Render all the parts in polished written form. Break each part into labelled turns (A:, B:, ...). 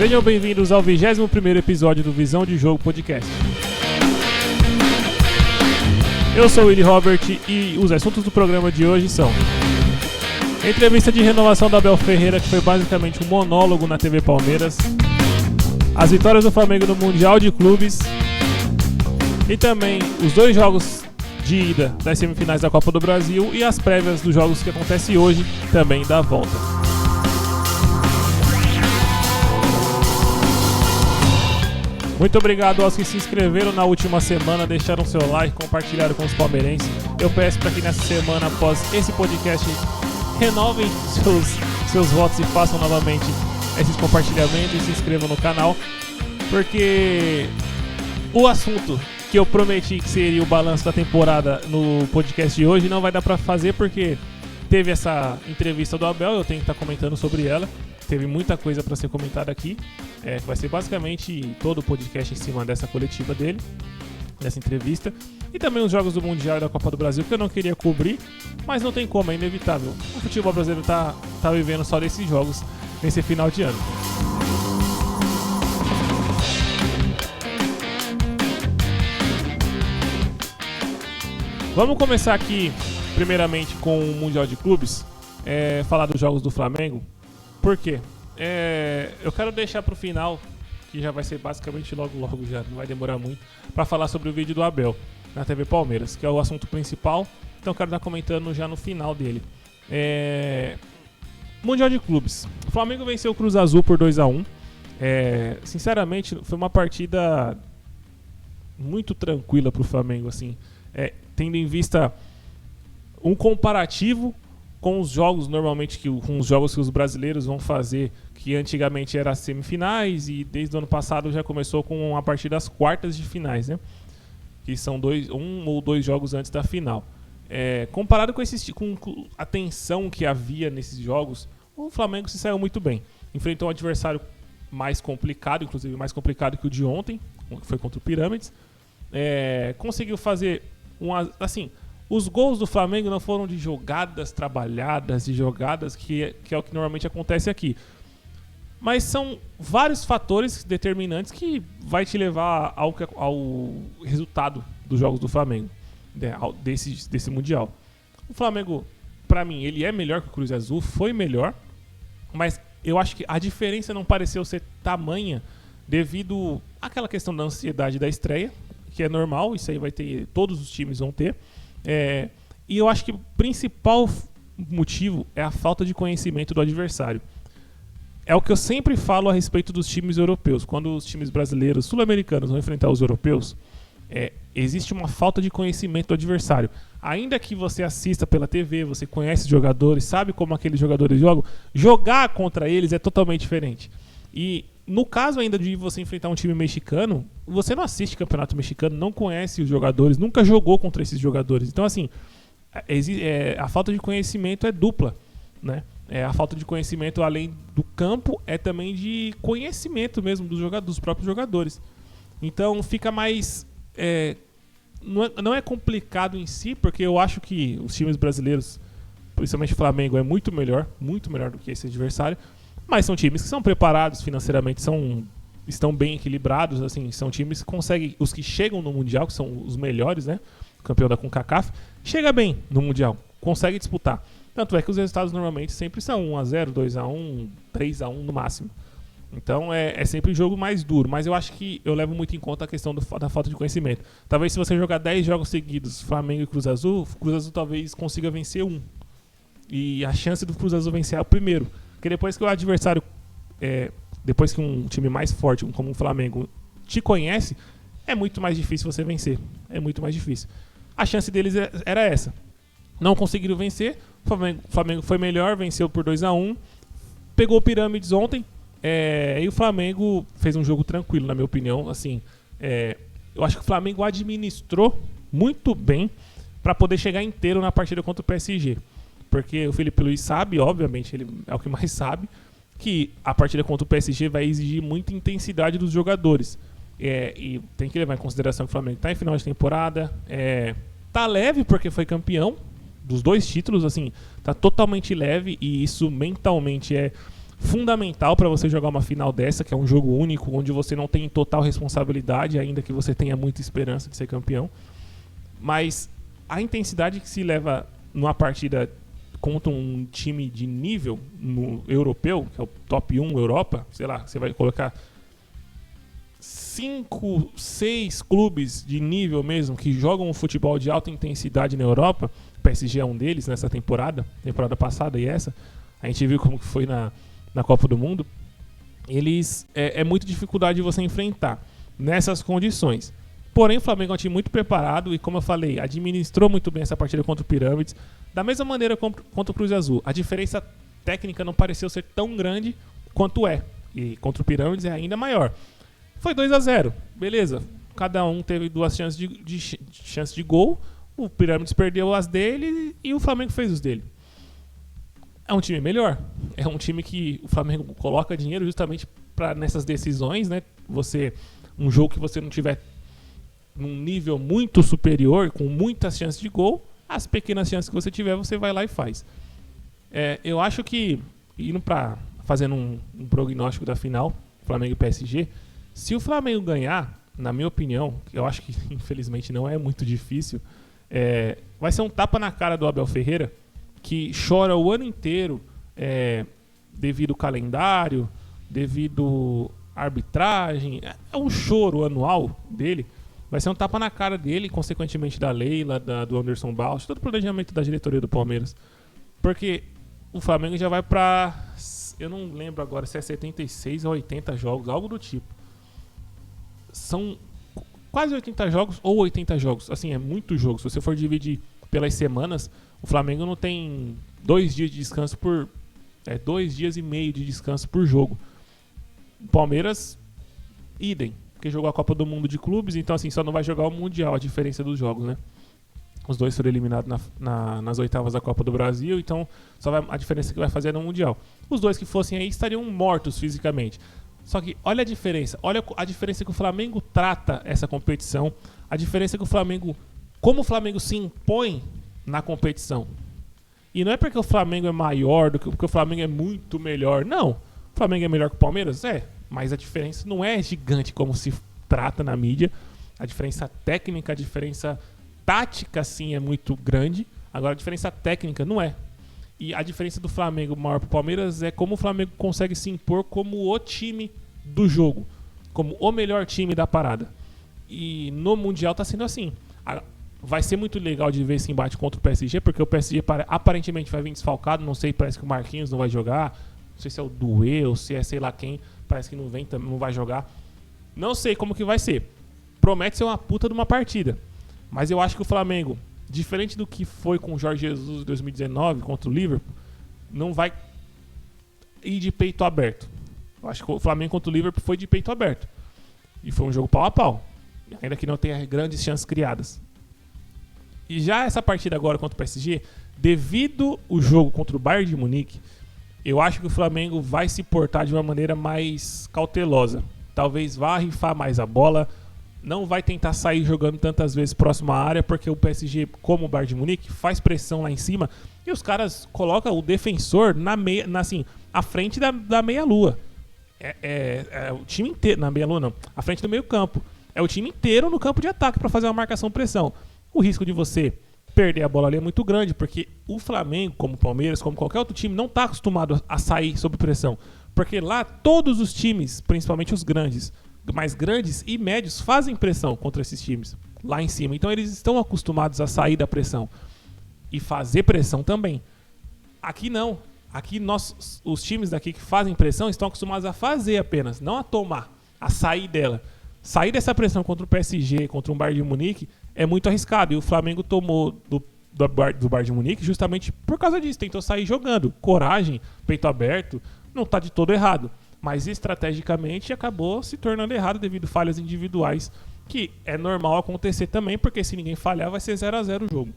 A: Sejam bem-vindos ao 21º episódio do Visão de Jogo Podcast. Eu sou o Willy Robert e os assuntos do programa de hoje são: entrevista de renovação da Abel Ferreira, que foi basicamente um monólogo na TV Palmeiras, as vitórias do Flamengo no Mundial de Clubes e também os dois jogos de ida das semifinais da Copa do Brasil e as prévias dos jogos que acontecem hoje também da volta. Muito obrigado aos que se inscreveram na última semana, deixaram seu like, compartilharam com os palmeirenses. Eu peço para que nessa semana, após esse podcast, renovem seus votos e façam novamente esses compartilhamentos e se inscrevam no canal, porque o assunto que eu prometi que seria o balanço da temporada no podcast de hoje não vai dar para fazer, porque teve essa entrevista do Abel, eu tenho que estar comentando sobre ela. Teve muita coisa para ser comentada aqui. Vai ser basicamente todo o podcast em cima dessa coletiva dele, dessa entrevista. E também os jogos do Mundial e da Copa do Brasil, que eu não queria cobrir, mas não tem como, é inevitável. O futebol brasileiro tá vivendo só desses jogos nesse final de ano. Vamos começar aqui, primeiramente, com o Mundial de Clubes. Falar dos jogos do Flamengo. Por quê? Eu quero deixar pro final, que já vai ser basicamente logo já, não vai demorar muito, para falar sobre o vídeo do Abel na TV Palmeiras, que é o assunto principal, então eu quero estar comentando já no final dele. Mundial de Clubes. O Flamengo venceu o Cruz Azul por 2-1. Sinceramente, foi uma partida muito tranquila pro Flamengo, assim, tendo em vista um comparativo com os jogos normalmente com os jogos que os brasileiros vão fazer, que antigamente era semifinais e desde o ano passado já começou com a partir das quartas de finais, né? Que são um ou dois jogos antes da final. Comparado com a tensão que havia nesses jogos, o Flamengo se saiu muito bem. Enfrentou um adversário mais complicado, inclusive mais complicado que o de ontem, que foi contra o Pirâmides. Conseguiu fazer os gols do Flamengo não foram de jogadas trabalhadas, de jogadas que é o que normalmente acontece aqui. Mas são vários fatores determinantes que vai te levar ao resultado dos jogos do Flamengo, desse Mundial. O Flamengo, pra mim, ele é melhor que o Cruz Azul, foi melhor, mas eu acho que a diferença não pareceu ser tamanha devido àquela questão da ansiedade da estreia, que é normal, isso aí todos os times vão ter. E eu acho que o principal motivo é a falta de conhecimento do adversário. É o que eu sempre falo a respeito dos times europeus. Quando os times brasileiros, sul-americanos vão enfrentar os europeus, existe uma falta de conhecimento do adversário. Ainda que você assista pela TV, você conhece os jogadores, sabe como aqueles jogadores jogam, jogar contra eles é totalmente diferente. E no caso ainda de você enfrentar um time mexicano, você não assiste campeonato mexicano, não conhece os jogadores, nunca jogou contra esses jogadores. Então, assim, a falta de conhecimento é dupla, né? A falta de conhecimento, além do campo, é também de conhecimento mesmo dos próprios jogadores. Então, fica mais... não é complicado em si, porque eu acho que os times brasileiros, principalmente o Flamengo, é muito melhor do que esse adversário. Mas são times que são preparados financeiramente, estão bem equilibrados, assim, são times que conseguem, os que chegam no Mundial, que são os melhores, né? O campeão da CONCACAF, chega bem no Mundial, consegue disputar. Tanto é que os resultados normalmente sempre são 1-0, 2-1, 3-1 no máximo. Então é sempre um jogo mais duro, mas eu acho que eu levo muito em conta a questão da falta de conhecimento. Talvez se você jogar 10 jogos seguidos, Flamengo e Cruz Azul talvez consiga vencer um. E a chance do Cruz Azul vencer é o primeiro. Porque depois que o adversário, depois que um time mais forte, como o Flamengo, te conhece, é muito mais difícil você vencer. É muito mais difícil. A chance deles era essa. Não conseguiram vencer, o Flamengo foi melhor, venceu por 2-1, pegou o Pirâmides ontem, e o Flamengo fez um jogo tranquilo, na minha opinião. Assim, eu acho que o Flamengo administrou muito bem para poder chegar inteiro na partida contra o PSG. Porque o Felipe Luiz sabe, obviamente, ele é o que mais sabe, que a partida contra o PSG vai exigir muita intensidade dos jogadores. E tem que levar em consideração que o Flamengo está em final de temporada, tá leve porque foi campeão dos dois títulos, assim, tá totalmente leve, e isso mentalmente fundamental para você jogar uma final dessa, que é um jogo único, onde você não tem total responsabilidade, ainda que você tenha muita esperança de ser campeão. Mas a intensidade que se leva numa partida contra um time de nível no europeu, que é o top 1 Europa, sei lá, você vai colocar 5, 6 clubes de nível mesmo que jogam um futebol de alta intensidade na Europa. O PSG é um deles nessa temporada passada e essa. A gente viu como que foi na Copa do Mundo. É muita dificuldade de você enfrentar nessas condições. Porém, o Flamengo é um time muito preparado e, como eu falei, administrou muito bem essa partida contra o Pirâmides. Da mesma maneira contra o Cruz Azul. A diferença técnica não pareceu ser tão grande quanto é. E contra o Pirâmides é ainda maior. Foi 2-0, beleza. Cada um teve 2 chances chance de gol. O Pirâmides perdeu as dele e o Flamengo fez os dele. É um time melhor. É um time que o Flamengo coloca dinheiro justamente para nessas decisões, né? Um jogo que você não tiver num nível muito superior, com muitas chances de gol, as pequenas chances que você tiver, você vai lá e faz. Eu acho que, fazendo um prognóstico da final, Flamengo e PSG, se o Flamengo ganhar, na minha opinião, eu acho que infelizmente não é muito difícil, vai ser um tapa na cara do Abel Ferreira, que chora o ano inteiro devido ao calendário, devido à arbitragem. É um choro anual dele. Vai ser um tapa na cara dele, consequentemente da Leila, do Anderson Barros, todo o planejamento da diretoria do Palmeiras. Porque o Flamengo já vai pra... Eu não lembro agora se é 76 ou 80 jogos, algo do tipo. São quase 80 jogos ou 80 jogos. Assim, é muito jogo. Se você for dividir pelas semanas, o Flamengo não tem 2 dias de descanso 2 dias e meio de descanso por jogo. O Palmeiras, idem, porque jogou a Copa do Mundo de clubes, então assim, só não vai jogar o Mundial, a diferença dos jogos, né? Os 2 foram eliminados nas oitavas da Copa do Brasil, então a diferença que vai fazer é no Mundial. Os 2 que fossem aí estariam mortos fisicamente. Só que olha a diferença que o Flamengo trata essa competição, a diferença que como o Flamengo se impõe na competição. E não é porque o Flamengo é maior, porque o Flamengo é muito melhor. Não. O Flamengo é melhor que o Palmeiras? Mas a diferença não é gigante como se trata na mídia. A diferença técnica, a diferença tática, sim, é muito grande. Agora, a diferença técnica não é. E a diferença do Flamengo maior para o Palmeiras é como o Flamengo consegue se impor como o time do jogo, como o melhor time da parada. E no Mundial está sendo assim. Vai ser muito legal de ver esse embate contra o PSG, porque o PSG aparentemente vai vir desfalcado. Não sei, parece que o Marquinhos não vai jogar. Não sei se é o Duê ou se é sei lá quem. Parece que não vai jogar. Não sei como que vai ser. Promete ser uma puta de uma partida. Mas eu acho que o Flamengo, diferente do que foi com o Jorge Jesus em 2019 contra o Liverpool, não vai ir de peito aberto. Eu acho que o Flamengo contra o Liverpool foi de peito aberto. E foi um jogo pau a pau. Ainda que não tenha grandes chances criadas. E já essa partida agora contra o PSG, devido ao jogo contra o Bayern de Munique, eu acho que o Flamengo vai se portar de uma maneira mais cautelosa. Talvez vá rifar mais a bola, não vai tentar sair jogando tantas vezes próximo à área, porque o PSG, como o Bayern de Munique, faz pressão lá em cima e os caras colocam o defensor à frente da meia-lua. O time inteiro, na meia-lua não, à frente do meio-campo. É o time inteiro no campo de ataque para fazer uma marcação-pressão. O risco de você perder a bola ali é muito grande, porque o Flamengo, como o Palmeiras, como qualquer outro time, não está acostumado a sair sob pressão. Porque lá todos os times, principalmente os grandes, mais grandes e médios, fazem pressão contra esses times lá em cima. Então eles estão acostumados a sair da pressão e fazer pressão também. Aqui não. Aqui os times daqui que fazem pressão estão acostumados a fazer apenas, não a tomar, a sair dela. Sair dessa pressão contra o PSG, contra um Bayern de Munique, é muito arriscado. E o Flamengo tomou do Bayern de Munique justamente por causa disso. Tentou sair jogando. Coragem, peito aberto, não está de todo errado. Mas estrategicamente acabou se tornando errado devido a falhas individuais, que é normal acontecer também, porque se ninguém falhar vai ser 0-0 o jogo.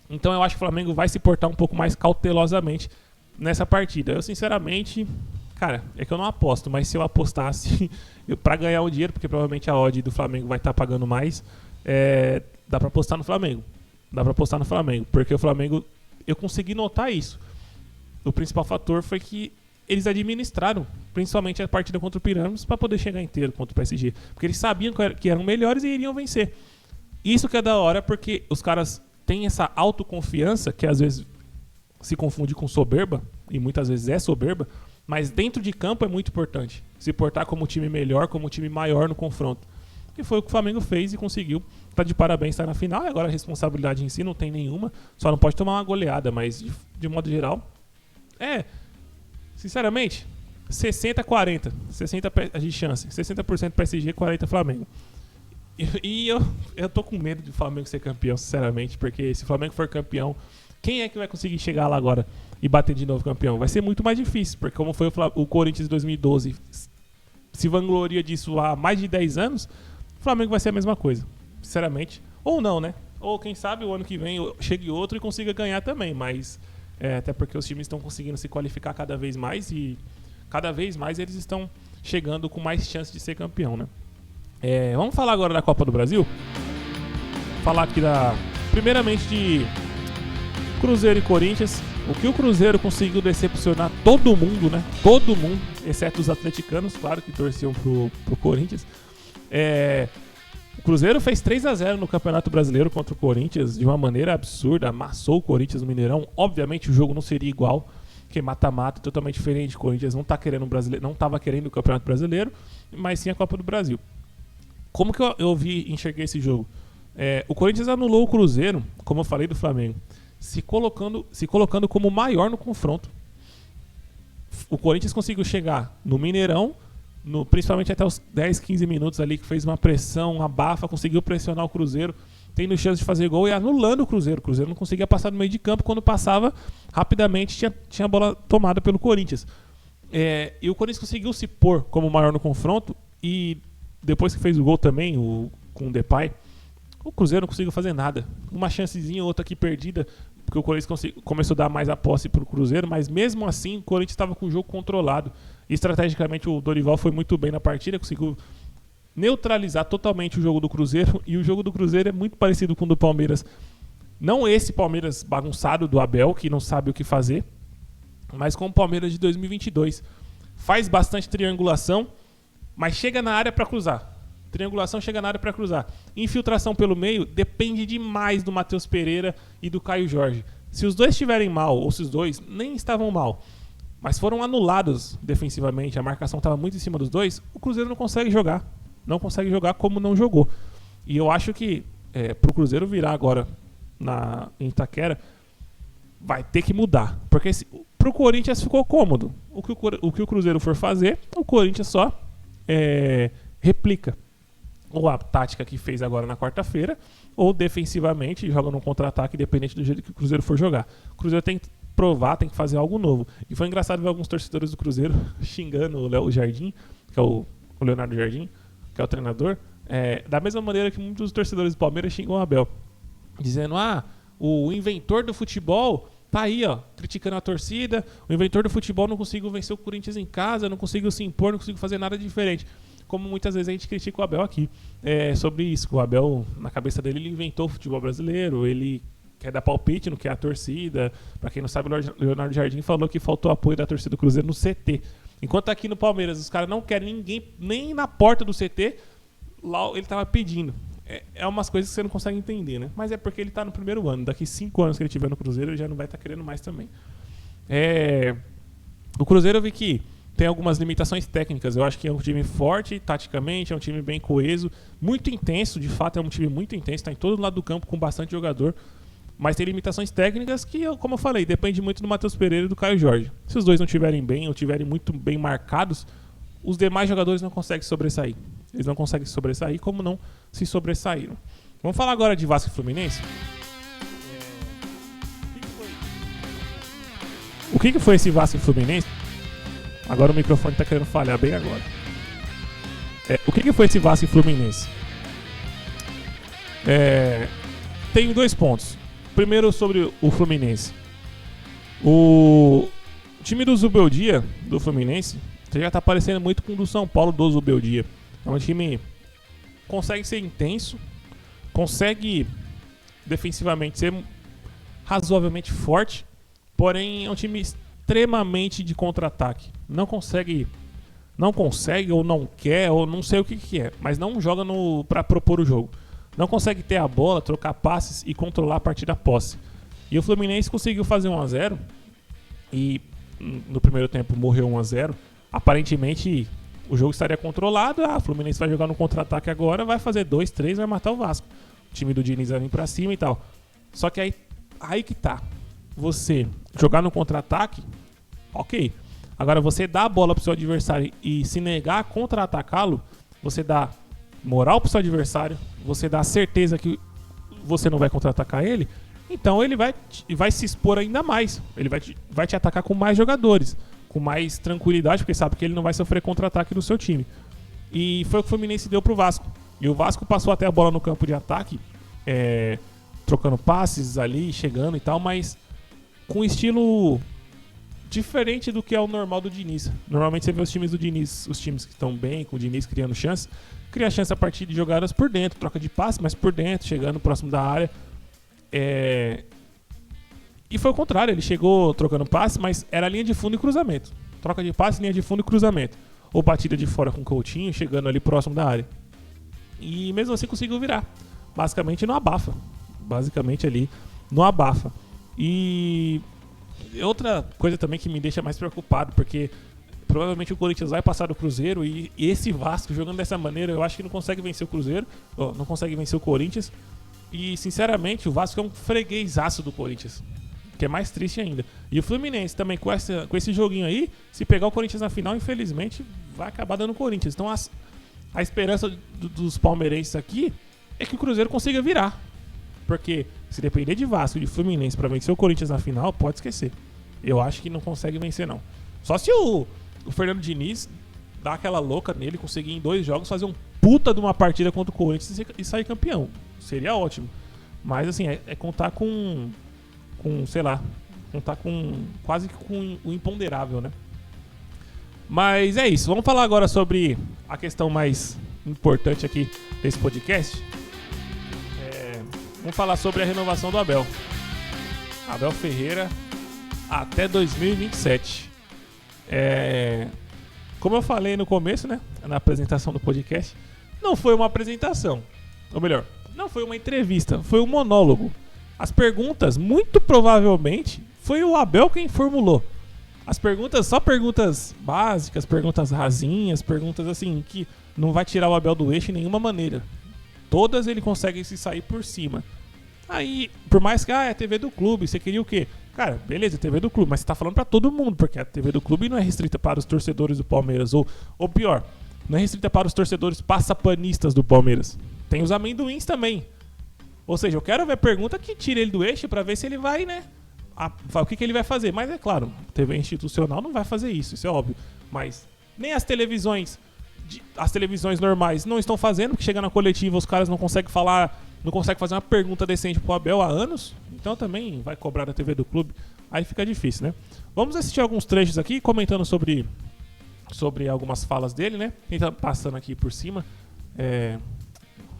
A: Então eu acho que o Flamengo vai se portar um pouco mais cautelosamente nessa partida. Eu sinceramente... Cara, é que eu não aposto, mas se eu apostasse pra ganhar o dinheiro, porque provavelmente a odd do Flamengo vai estar pagando mais, dá pra apostar no Flamengo. Porque o Flamengo, eu consegui notar isso. O principal fator foi que eles administraram, principalmente a partida contra o Pirâmides, para poder chegar inteiro contra o PSG. Porque eles sabiam que eram melhores e iriam vencer. Isso que é da hora, porque os caras têm essa autoconfiança, que às vezes se confunde com soberba, e muitas vezes é soberba, mas dentro de campo é muito importante. Se portar como um time melhor, como um time maior no confronto. E foi o que o Flamengo fez e conseguiu. Tá de parabéns, tá na final. E agora a responsabilidade em si não tem nenhuma. Só não pode tomar uma goleada, mas de modo geral... sinceramente, 60-40. 60% de chance. 60% PSG, 40% Flamengo. E eu tô com medo de o Flamengo ser campeão, sinceramente. Porque se o Flamengo for campeão, quem é que vai conseguir chegar lá agora e bater de novo campeão? Vai ser muito mais difícil. Porque como foi o Corinthians em 2012, se vangloria disso há mais de 10 anos... O Flamengo vai ser a mesma coisa, sinceramente. Ou não, né? Ou quem sabe o ano que vem chegue outro e consiga ganhar também. Mas até porque os times estão conseguindo se qualificar cada vez mais e cada vez mais eles estão chegando com mais chance de ser campeão, né? Vamos falar agora da Copa do Brasil. Falar aqui primeiramente de Cruzeiro e Corinthians. O que o Cruzeiro conseguiu decepcionar todo mundo, né? Todo mundo, exceto os atleticanos, claro, que torciam pro Corinthians. O Cruzeiro fez 3-0 no Campeonato Brasileiro contra o Corinthians de uma maneira absurda, amassou o Corinthians no Mineirão. Obviamente o jogo não seria igual, porque mata-mata, totalmente diferente. O Corinthians não estava querendo o Campeonato Brasileiro, mas sim a Copa do Brasil. Como que eu enxerguei esse jogo? O Corinthians anulou o Cruzeiro, como eu falei do Flamengo, se colocando como maior no confronto. O Corinthians conseguiu chegar no Mineirão, principalmente até os 10, 15 minutos ali, que fez uma pressão, uma abafa, conseguiu pressionar o Cruzeiro, tendo chance de fazer gol e anulando o Cruzeiro. O Cruzeiro não conseguia passar no meio de campo, quando passava, rapidamente tinha a bola tomada pelo Corinthians. E o Corinthians conseguiu se pôr como maior no confronto, e depois que fez o gol também, com o Depay, o Cruzeiro não conseguiu fazer nada. Uma chancezinha, outra aqui perdida, porque o Corinthians começou a dar mais a posse para o Cruzeiro, mas mesmo assim o Corinthians estava com o jogo controlado. E estrategicamente o Dorival foi muito bem na partida, conseguiu neutralizar totalmente o jogo do Cruzeiro, e o jogo do Cruzeiro é muito parecido com o do Palmeiras. Não esse Palmeiras bagunçado do Abel, que não sabe o que fazer, mas com o Palmeiras de 2022. Faz bastante triangulação, mas chega na área para cruzar. Triangulação, chega na área para cruzar. Infiltração pelo meio depende demais do Matheus Pereira e do Caio Jorge. Se os dois estiverem mal, ou se os dois nem estavam mal, mas foram anulados defensivamente, a marcação estava muito em cima dos dois, o Cruzeiro não consegue jogar. Não consegue jogar como não jogou. E eu acho que pro Cruzeiro virar agora em Itaquera, vai ter que mudar. Porque pro Corinthians ficou cômodo. O que o Cruzeiro for fazer, o Corinthians só replica. Ou a tática que fez agora na quarta-feira, ou defensivamente joga num contra-ataque, independente do jeito que o Cruzeiro for jogar. O Cruzeiro tem que provar, tem que fazer algo novo. E foi engraçado ver alguns torcedores do Cruzeiro xingando o Léo Jardim, que é o Leonardo Jardim, que é o treinador, da mesma maneira que muitos torcedores do Palmeiras xingam o Abel, dizendo, o inventor do futebol tá aí, criticando a torcida, o inventor do futebol não conseguiu vencer o Corinthians em casa, não conseguiu se impor, não conseguiu fazer nada diferente. Como muitas vezes a gente critica o Abel aqui, sobre isso, que o Abel, na cabeça dele, ele inventou o futebol brasileiro, ele quer dar palpite no que é a torcida. Pra quem não sabe, o Leonardo Jardim falou que faltou apoio da torcida do Cruzeiro no CT. Enquanto aqui no Palmeiras os caras não querem ninguém, nem na porta do CT, lá ele tava pedindo. É umas coisas que você não consegue entender, né? Mas é porque ele tá no primeiro ano. Daqui 5 anos que ele tiver no Cruzeiro, ele já não vai estar querendo mais também. O Cruzeiro eu vi que tem algumas limitações técnicas. Eu acho que é um time forte taticamente, é um time bem coeso, muito intenso, de fato é um time muito intenso, está em todo lado do campo com bastante jogador, mas tem limitações técnicas que, como eu falei, depende muito do Matheus Pereira e do Caio Jorge. Se os dois não estiverem bem ou estiverem muito bem marcados, os demais jogadores não conseguem sobressair. Eles não conseguem sobressair como não se sobressaíram. Vamos falar agora de Vasco e Fluminense? O que foi esse Vasco e Fluminense? Agora o microfone está querendo falhar bem agora. O que foi esse Vasco e Fluminense? Tenho 2 pontos. Primeiro sobre o Fluminense. O time do Zubeldia, do Fluminense, já está parecendo muito com o do São Paulo do Zubeldia. É um time que consegue ser intenso, consegue defensivamente ser razoavelmente forte, porém é um time extremamente de contra-ataque. não consegue ou não quer, ou não sei o que é, mas não joga pra propor o jogo. Não consegue ter a bola, trocar passes e controlar a partir da posse. E o Fluminense conseguiu fazer 1-0 e no primeiro tempo morreu 1-0. Aparentemente o jogo estaria controlado. O Fluminense vai jogar no contra-ataque agora, vai fazer 2-3, vai matar o Vasco. O time do Diniz vai vir pra cima e tal. Só que aí que tá. Você jogar no contra-ataque, ok. Agora você dá a bola pro seu adversário e se negar a contra-atacá-lo, você dá moral pro seu adversário, você dá a certeza que você não vai contra-atacar ele, então ele vai se expor ainda mais. Ele vai te atacar com mais jogadores, com mais tranquilidade, porque sabe que ele não vai sofrer contra-ataque do seu time. E foi o que o Fluminense deu pro Vasco. E o Vasco passou até a bola no campo de ataque, trocando passes ali, chegando e tal, mas com estilo diferente do que é o normal do Diniz. Normalmente você vê os times do Diniz, os times que estão bem, com o Diniz criando chance, cria chance a partir de jogadas por dentro, troca de passe, mas por dentro, chegando próximo da área. E foi o contrário, ele chegou trocando passe, mas era linha de fundo e cruzamento. Troca de passe, linha de fundo e cruzamento. Ou batida de fora com o Coutinho, chegando ali próximo da área. E mesmo assim conseguiu virar. Basicamente no abafa. E outra coisa também que me deixa mais preocupado, porque provavelmente o Corinthians vai passar do Cruzeiro e esse Vasco jogando dessa maneira, eu acho que não consegue vencer o Cruzeiro, não consegue vencer o Corinthians. E sinceramente o Vasco é um freguesaço do Corinthians, que é mais triste ainda. E o Fluminense também com esse joguinho aí, se pegar o Corinthians na final, infelizmente vai acabar dando o Corinthians. Então a esperança dos palmeirenses aqui é que o Cruzeiro consiga virar. Porque se depender de Vasco e de Fluminense pra vencer o Corinthians na final, pode esquecer. Eu acho que não consegue vencer, não. Só se o Fernando Diniz dá aquela louca nele, conseguir em 2 jogos fazer um puta de uma partida contra o Corinthians e sair campeão. Seria ótimo. Mas assim, é contar com sei lá, contar com quase com o imponderável, né? Mas é isso. Vamos falar agora sobre a questão mais importante aqui desse podcast. Vamos falar sobre a renovação do Abel. Abel Ferreira até 2027. Como eu falei no começo, né, na apresentação do podcast, não foi uma apresentação. Ou melhor, não foi uma entrevista, foi um monólogo. As perguntas, muito provavelmente, foi o Abel quem formulou. As perguntas, só perguntas básicas, perguntas rasinhas, perguntas assim, que não vai tirar o Abel do eixo de nenhuma maneira. Todas ele consegue se sair por cima. Aí, por mais que é a TV do clube, você queria o quê? Cara, beleza, TV do clube, mas você tá falando pra todo mundo, porque a TV do clube não é restrita para os torcedores do Palmeiras, ou pior, não é restrita para os torcedores passapanistas do Palmeiras. Tem os amendoins também. Ou seja, eu quero ver a pergunta que tira ele do eixo pra ver se ele vai, né? O que ele vai fazer. Mas é claro, TV institucional não vai fazer isso é óbvio. Mas nem as televisões normais não estão fazendo, porque chega na coletiva os caras não conseguem falar, não conseguem fazer uma pergunta decente pro Abel há anos. Então também vai cobrar da TV do clube. Aí fica difícil, né? Vamos assistir alguns trechos aqui, comentando sobre algumas falas dele, né? Quem tá passando aqui por cima. Deixa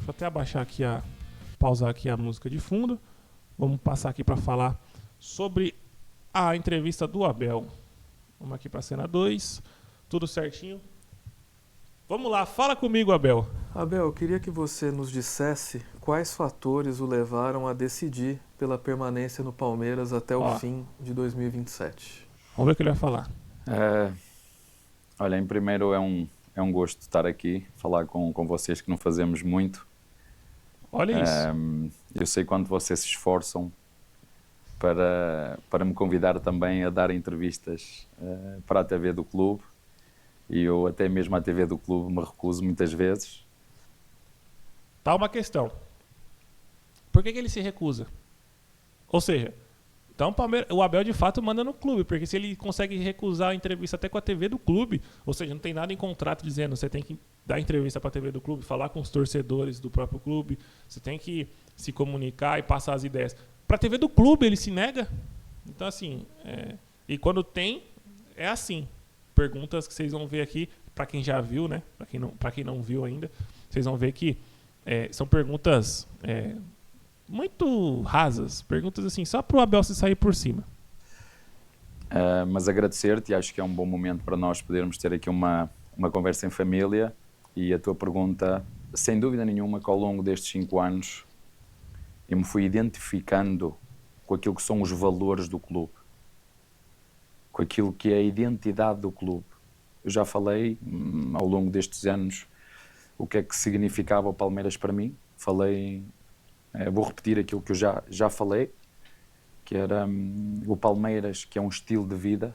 A: eu até abaixar aqui pausar aqui a música de fundo. Vamos passar aqui para falar sobre a entrevista do Abel. Vamos aqui para a cena 2. Tudo certinho. Vamos lá, fala comigo, Abel.
B: Abel, eu queria que você nos dissesse quais fatores o levaram a decidir pela permanência no Palmeiras até o fim de 2027.
A: Vamos ver o que ele vai falar.
C: Olha, em primeiro é um gosto estar aqui, falar com vocês, que não fazemos muito.
A: Olha isso.
C: Eu sei quanto vocês se esforçam para me convidar também a dar entrevistas para a TV do clube. E eu até mesmo à TV do clube me recuso muitas vezes.
A: Tá uma questão. Por que ele se recusa? Ou seja, então o Abel de fato manda no clube, porque se ele consegue recusar a entrevista até com a TV do clube, ou seja, não tem nada em contrato dizendo você tem que dar entrevista para a TV do clube, falar com os torcedores do próprio clube, você tem que se comunicar e passar as ideias. Para a TV do clube ele se nega. Então assim, e quando tem, é assim. Perguntas que vocês vão ver aqui, para quem já viu, né? Para quem não viu ainda, vocês vão ver que são perguntas muito rasas, perguntas assim, só para o Abel se sair por cima.
C: Mas agradecer-te, e acho que é um bom momento para nós podermos ter aqui uma conversa em família. E a tua pergunta, sem dúvida nenhuma, que ao longo destes 5 anos eu me fui identificando com aquilo que são os valores do clube, com aquilo que é a identidade do clube. Eu já falei ao longo destes anos o que é que significava o Palmeiras para mim. Vou repetir aquilo que eu já falei, que era o Palmeiras, que é um estilo de vida.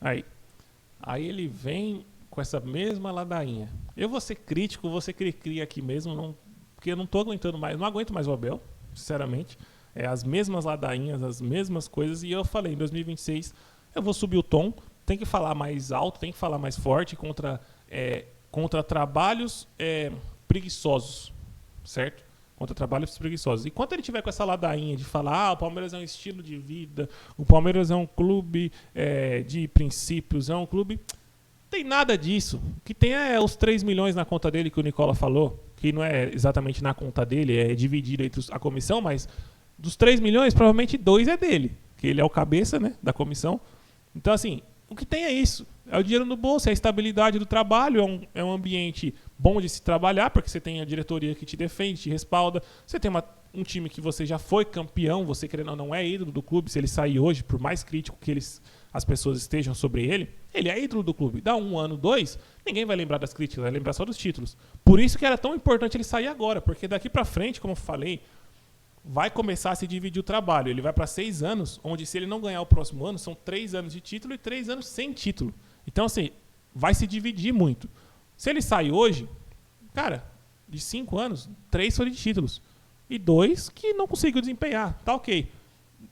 A: Aí ele vem com essa mesma ladainha. Eu vou ser crítico, vou ser cri-cri aqui mesmo, porque eu não tô aguentando mais, não aguento mais o Abel, sinceramente. As mesmas ladainhas, as mesmas coisas, e eu falei, em 2026 eu vou subir o tom, tem que falar mais alto, tem que falar mais forte contra trabalhos preguiçosos, certo? Contra trabalhos preguiçosos. E quando ele tiver com essa ladainha de falar, o Palmeiras é um estilo de vida, o Palmeiras é um clube de princípios, é um clube... Tem nada disso. O que tem é os 3 milhões na conta dele que o Nicola falou, que não é exatamente na conta dele, é dividido entre a comissão, mas dos 3 milhões, provavelmente 2 é dele, que ele é o cabeça, né, da comissão. Então, assim, o que tem é isso. É o dinheiro no bolso, é a estabilidade do trabalho, é um ambiente bom de se trabalhar, porque você tem a diretoria que te defende, te respalda. Você tem um time que você já foi campeão, você querendo ou não é ídolo do clube. Se ele sair hoje, por mais crítico que as pessoas estejam sobre ele é ídolo do clube. Dá 1 ano, 2, ninguém vai lembrar das críticas, vai lembrar só dos títulos. Por isso que era tão importante ele sair agora, porque daqui pra frente, como eu falei, vai começar a se dividir o trabalho. Ele vai para 6 anos, onde se ele não ganhar o próximo ano, são 3 anos de título e 3 anos sem título. Então, assim, vai se dividir muito. Se ele sai hoje, cara, de 5 anos, 3 foram de títulos. E 2 que não conseguiu desempenhar. Tá ok.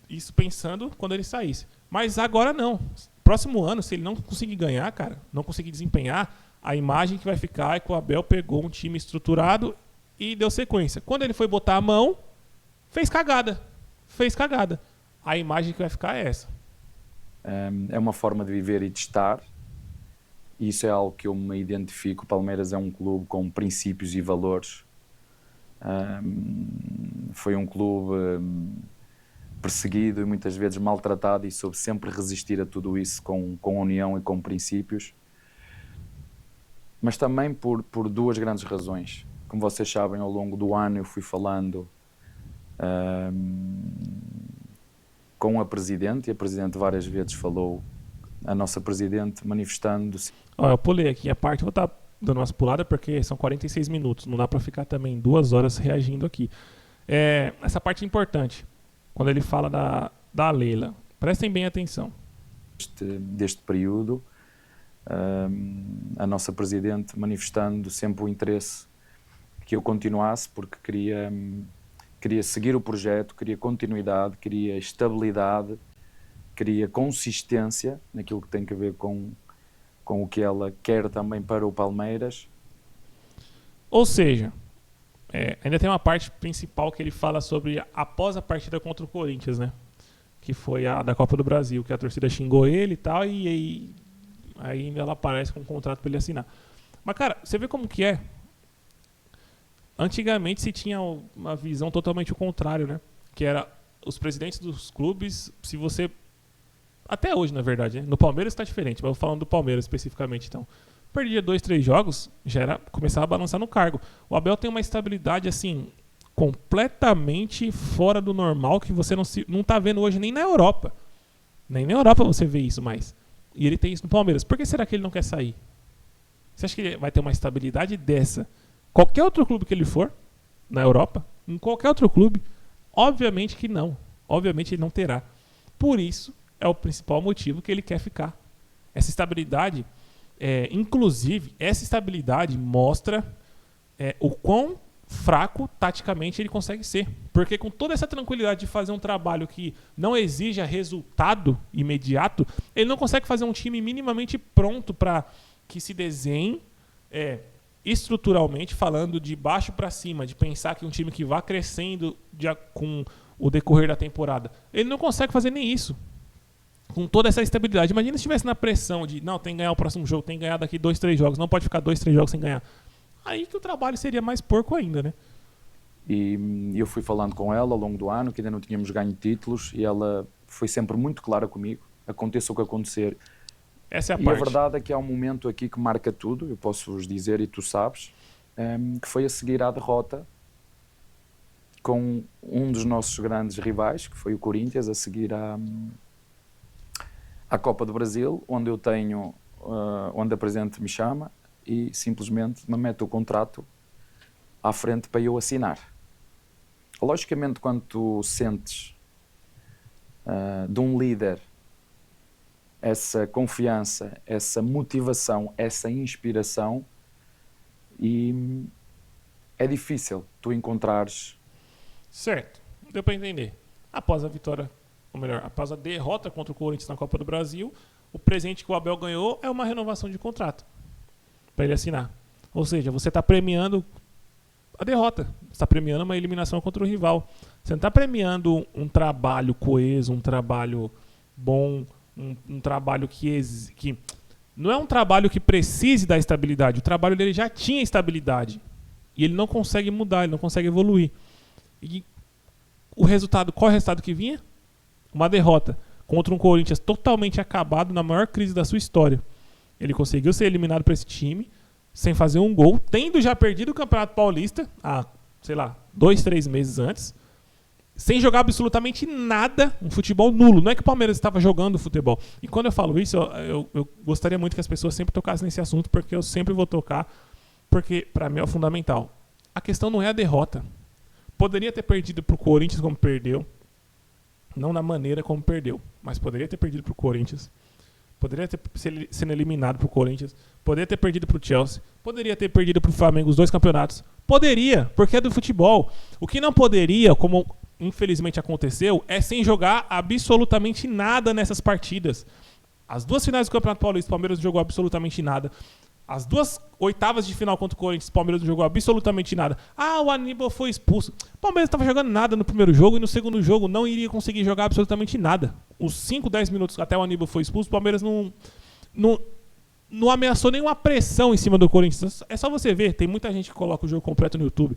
A: Isso pensando quando ele saísse. Mas agora não. Próximo ano, se ele não conseguir ganhar, cara, não conseguir desempenhar, a imagem que vai ficar é que o Abel pegou um time estruturado e deu sequência. Quando ele foi botar a mão, fez cagada. A imagem que vai ficar é essa.
C: É uma forma de viver e de estar. E isso é algo que eu me identifico. O Palmeiras é um clube com princípios e valores. Foi um clube perseguido e muitas vezes maltratado e soube sempre resistir a tudo isso com união e com princípios. Mas também por 2 grandes razões. Como vocês sabem, ao longo do ano eu fui falando com a Presidente, e a Presidente várias vezes falou, a nossa Presidente manifestando-se.
A: Eu pulei aqui a parte, vou estar dando umas puladas porque são 46 minutos, não dá para ficar também 2 horas reagindo aqui. Essa parte é importante, quando ele fala da Leila, prestem bem atenção.
C: Deste período, a nossa Presidente manifestando sempre o interesse que eu continuasse, porque queria seguir o projeto, queria continuidade, queria estabilidade, queria consistência naquilo que tem a ver com o que ela quer também para o Palmeiras.
A: Ou seja, ainda tem uma parte principal que ele fala sobre após a partida contra o Corinthians, né? Que foi a da Copa do Brasil, que a torcida xingou ele e tal, e aí ela aparece com um contrato para ele assinar. Mas, cara, você vê como que é? Antigamente se tinha uma visão totalmente o contrário, né? Que era os presidentes dos clubes, se você... Até hoje, na verdade, né? No Palmeiras está diferente, mas eu falando do Palmeiras especificamente, então. Perdia 2, 3 jogos, começava a balançar no cargo. O Abel tem uma estabilidade, assim, completamente fora do normal, que você não tá vendo hoje nem na Europa. Nem na Europa você vê isso mais. E ele tem isso no Palmeiras. Por que será que ele não quer sair? Você acha que ele vai ter uma estabilidade dessa? Qualquer outro clube que ele for, na Europa, em qualquer outro clube, obviamente que não. Obviamente ele não terá. Por isso, é o principal motivo que ele quer ficar. Essa estabilidade, inclusive, essa estabilidade mostra o quão fraco taticamente ele consegue ser. Porque com toda essa tranquilidade de fazer um trabalho que não exija resultado imediato, ele não consegue fazer um time minimamente pronto para que se desenhe estruturalmente, falando de baixo para cima, de pensar que um time que vá crescendo com o decorrer da temporada. Ele não consegue fazer nem isso. Com toda essa estabilidade. Imagina se estivesse na pressão de, não, tem que ganhar o próximo jogo, tem que ganhar daqui 2, 3 jogos, não pode ficar 2, 3 jogos sem ganhar. Aí que o trabalho seria mais porco ainda, né?
C: E eu fui falando com ela ao longo do ano, que ainda não tínhamos ganho títulos, e ela foi sempre muito clara comigo. aconteça o que acontecer.
A: Essa é a
C: E
A: parte.
C: a verdade é que há um momento aqui que marca tudo, eu posso-vos dizer, e tu sabes, que foi a seguir à derrota com um dos nossos grandes rivais, que foi o Corinthians, a seguir à Copa do Brasil, onde eu tenho, onde a Presidente me chama e simplesmente me mete o contrato à frente para eu assinar. Logicamente, quando tu sentes de um líder essa confiança, essa motivação, essa inspiração, e é difícil tu encontrares.
A: Certo, deu para entender. Após a vitória, ou melhor, após a derrota contra o Corinthians na Copa do Brasil, o presente que o Abel ganhou é uma renovação de contrato para ele assinar. Ou seja, você está premiando a derrota, você está premiando uma eliminação contra o rival. Você não está premiando um trabalho coeso, um trabalho bom, um trabalho que não é um trabalho que precise da estabilidade. O trabalho dele já tinha estabilidade e ele não consegue mudar, ele não consegue evoluir. E qual é o resultado que vinha? Uma derrota contra um Corinthians totalmente acabado na maior crise da sua história. Ele conseguiu ser eliminado para esse time sem fazer um gol, tendo já perdido o Campeonato Paulista há, 2, 3 meses antes, sem jogar absolutamente nada, um futebol nulo. Não é que o Palmeiras estava jogando futebol. E quando eu falo isso, eu gostaria muito que as pessoas sempre tocassem nesse assunto, porque eu sempre vou tocar, porque para mim é o fundamental. A questão não é a derrota. Poderia ter perdido para o Corinthians como perdeu, não na maneira como perdeu, mas poderia ter perdido para o Corinthians, poderia ter sido eliminado para o Corinthians, poderia ter perdido para o Chelsea, poderia ter perdido para o Flamengo os 2 campeonatos. Poderia, porque é do futebol. O que não poderia, como infelizmente aconteceu, é sem jogar absolutamente nada nessas partidas. As 2 finais do Campeonato Paulista, o Palmeiras não jogou absolutamente nada. As 2 oitavas de final contra o Corinthians, o Palmeiras não jogou absolutamente nada. O Aníbal foi expulso. O Palmeiras não estava jogando nada no primeiro jogo e no segundo jogo não iria conseguir jogar absolutamente nada. Os 5, 10 minutos até o Aníbal foi expulso, o Palmeiras não ameaçou nenhuma pressão em cima do Corinthians. É só você ver, tem muita gente que coloca o jogo completo no YouTube.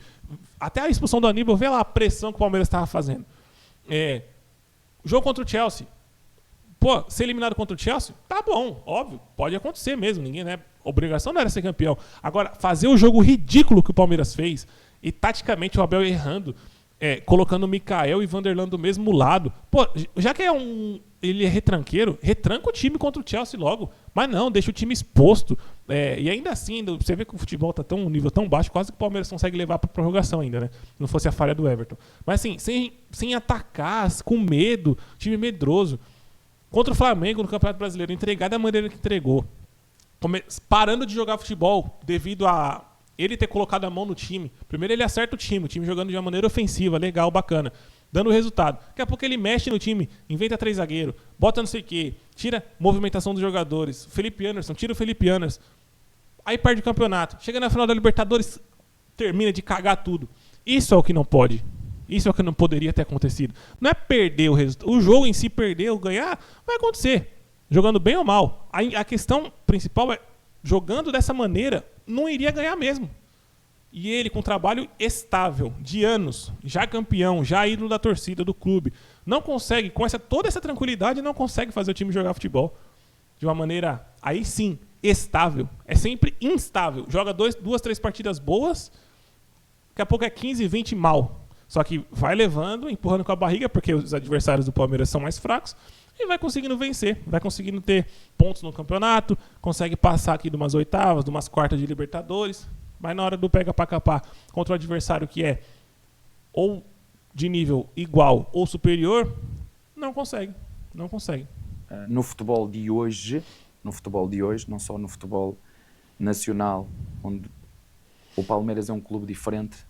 A: Até a expulsão do Aníbal, vê lá a pressão que o Palmeiras estava fazendo. O jogo contra o Chelsea. Ser eliminado contra o Chelsea, tá bom, óbvio, pode acontecer mesmo, ninguém, né? Obrigação não era ser campeão. Agora, fazer o jogo ridículo que o Palmeiras fez, e taticamente o Abel errando, colocando o Mikael e Vanderlan do mesmo lado. Já que ele é retranqueiro, retranca o time contra o Chelsea logo. Mas não, deixa o time exposto. E ainda assim, você vê que o futebol tá um nível tão baixo, quase que o Palmeiras consegue levar para prorrogação ainda, né? Não fosse a falha do Everton. Mas assim, sem atacar, com medo, time medroso. Contra o Flamengo no Campeonato Brasileiro, entregar da maneira que entregou. Parando de jogar futebol devido a ele ter colocado a mão no time. Primeiro ele acerta o time jogando de uma maneira ofensiva, legal, bacana, dando resultado. Daqui a pouco ele mexe no time, inventa 3 zagueiros, bota não sei o quê, tira movimentação dos jogadores. Felipe Anderson, tira o Felipe Anderson. Aí perde o campeonato. Chega na final da Libertadores, termina de cagar tudo. Isso é o que não pode. Isso é o que não poderia ter acontecido. Não é perder o resultado. O jogo em si, perder ou ganhar, vai acontecer. Jogando bem ou mal. A questão principal é, jogando dessa maneira, não iria ganhar mesmo. E ele, com um trabalho estável, de anos, já campeão, já ídolo da torcida, do clube, não consegue, com toda essa tranquilidade, não consegue fazer o time jogar futebol de uma maneira, aí sim, estável. É sempre instável. Joga 2, 3 partidas boas, daqui a pouco é 15, 20 mal. Só que vai levando, empurrando com a barriga, porque os adversários do Palmeiras são mais fracos, e vai conseguindo vencer, vai conseguindo ter pontos no campeonato, consegue passar aqui de umas oitavas, de umas quartas de Libertadores, mas na hora do pega pra capar contra o adversário que é ou de nível igual ou superior, não consegue.
C: No futebol de hoje, não só no futebol nacional, onde o Palmeiras é um clube diferente,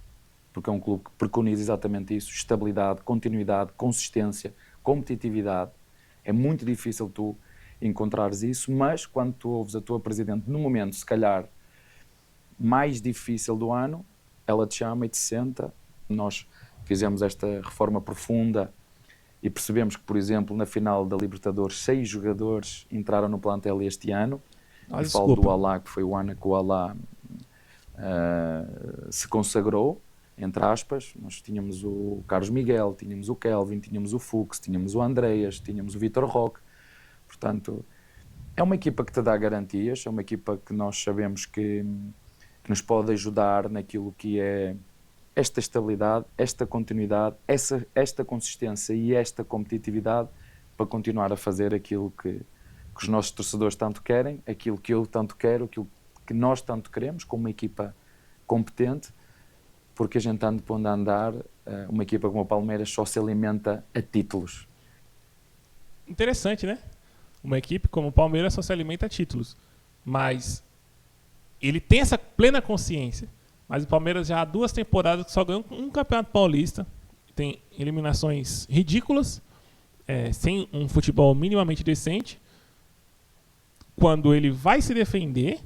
C: porque é um clube que preconiza exatamente isso: estabilidade, continuidade, consistência, competitividade. É muito difícil tu encontrares isso, mas quando tu ouves a tua presidente no momento, se calhar, mais difícil do ano, ela te chama e te senta. Nós fizemos esta reforma profunda e percebemos que, por exemplo, na final da Libertadores, 6 jogadores entraram no plantel este ano. E falo do Alá, que foi o ano que o Alá se consagrou, entre aspas. Nós tínhamos o Carlos Miguel, tínhamos o Kelvin, tínhamos o Fux, tínhamos o Andreas, tínhamos o Vitor Roque. Portanto, é uma equipa que te dá garantias, é uma equipa que nós sabemos que nos pode ajudar naquilo que é esta estabilidade, esta continuidade, esta consistência e esta competitividade para continuar a fazer aquilo que os nossos torcedores tanto querem, aquilo que eu tanto quero, aquilo que nós tanto queremos, como uma equipa competente, porque a gente anda pondo a andar, uma equipa como o Palmeiras só se alimenta a títulos.
A: Interessante, né? Uma equipe como o Palmeiras só se alimenta a títulos, mas ele tem essa plena consciência. Mas o Palmeiras já há 2 temporadas que só ganhou um campeonato paulista, tem eliminações ridículas, sem um futebol minimamente decente. Quando ele vai se defender,